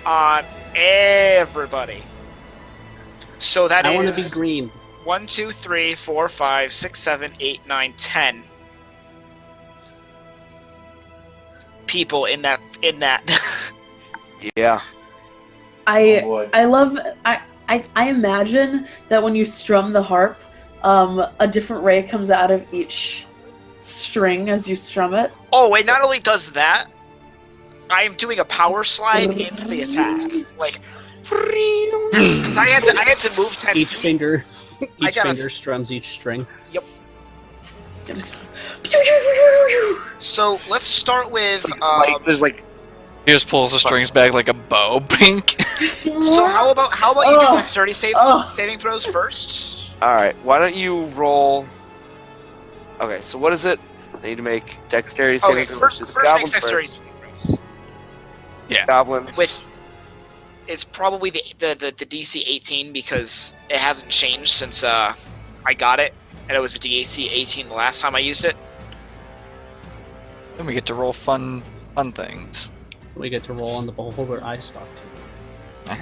on everybody. So that
I want to
is
be green.
1, 2, 3, 4, 5, 6, 7, 8, 9, 10 people in that.
Yeah.
boy.
I love. I imagine that when you strum the harp, a different ray comes out of each string as you strum it.
Oh, it not only does that, I am doing a power slide into the attack. Like, 'cause I had to move 10
Each
feet.
finger,
I
each
gotta-
finger strums each string.
So let's start with.
There's like
He just pulls the strings back like a bow. Pink.
So how about you do
Oh.
dexterity
Oh.
saving throws first?
all right. Why don't you roll? Okay, so what is it? I need to make dexterity saving
Okay,
throws.
first
Do the
make
goblins
dexterity
first.
saving throws.
Goblins.
Which is probably the DC 18 because it hasn't changed since I got it, and it was a DC 18 the last time I used it.
Then we get to roll fun things.
We get to roll on the beholder eye stock too.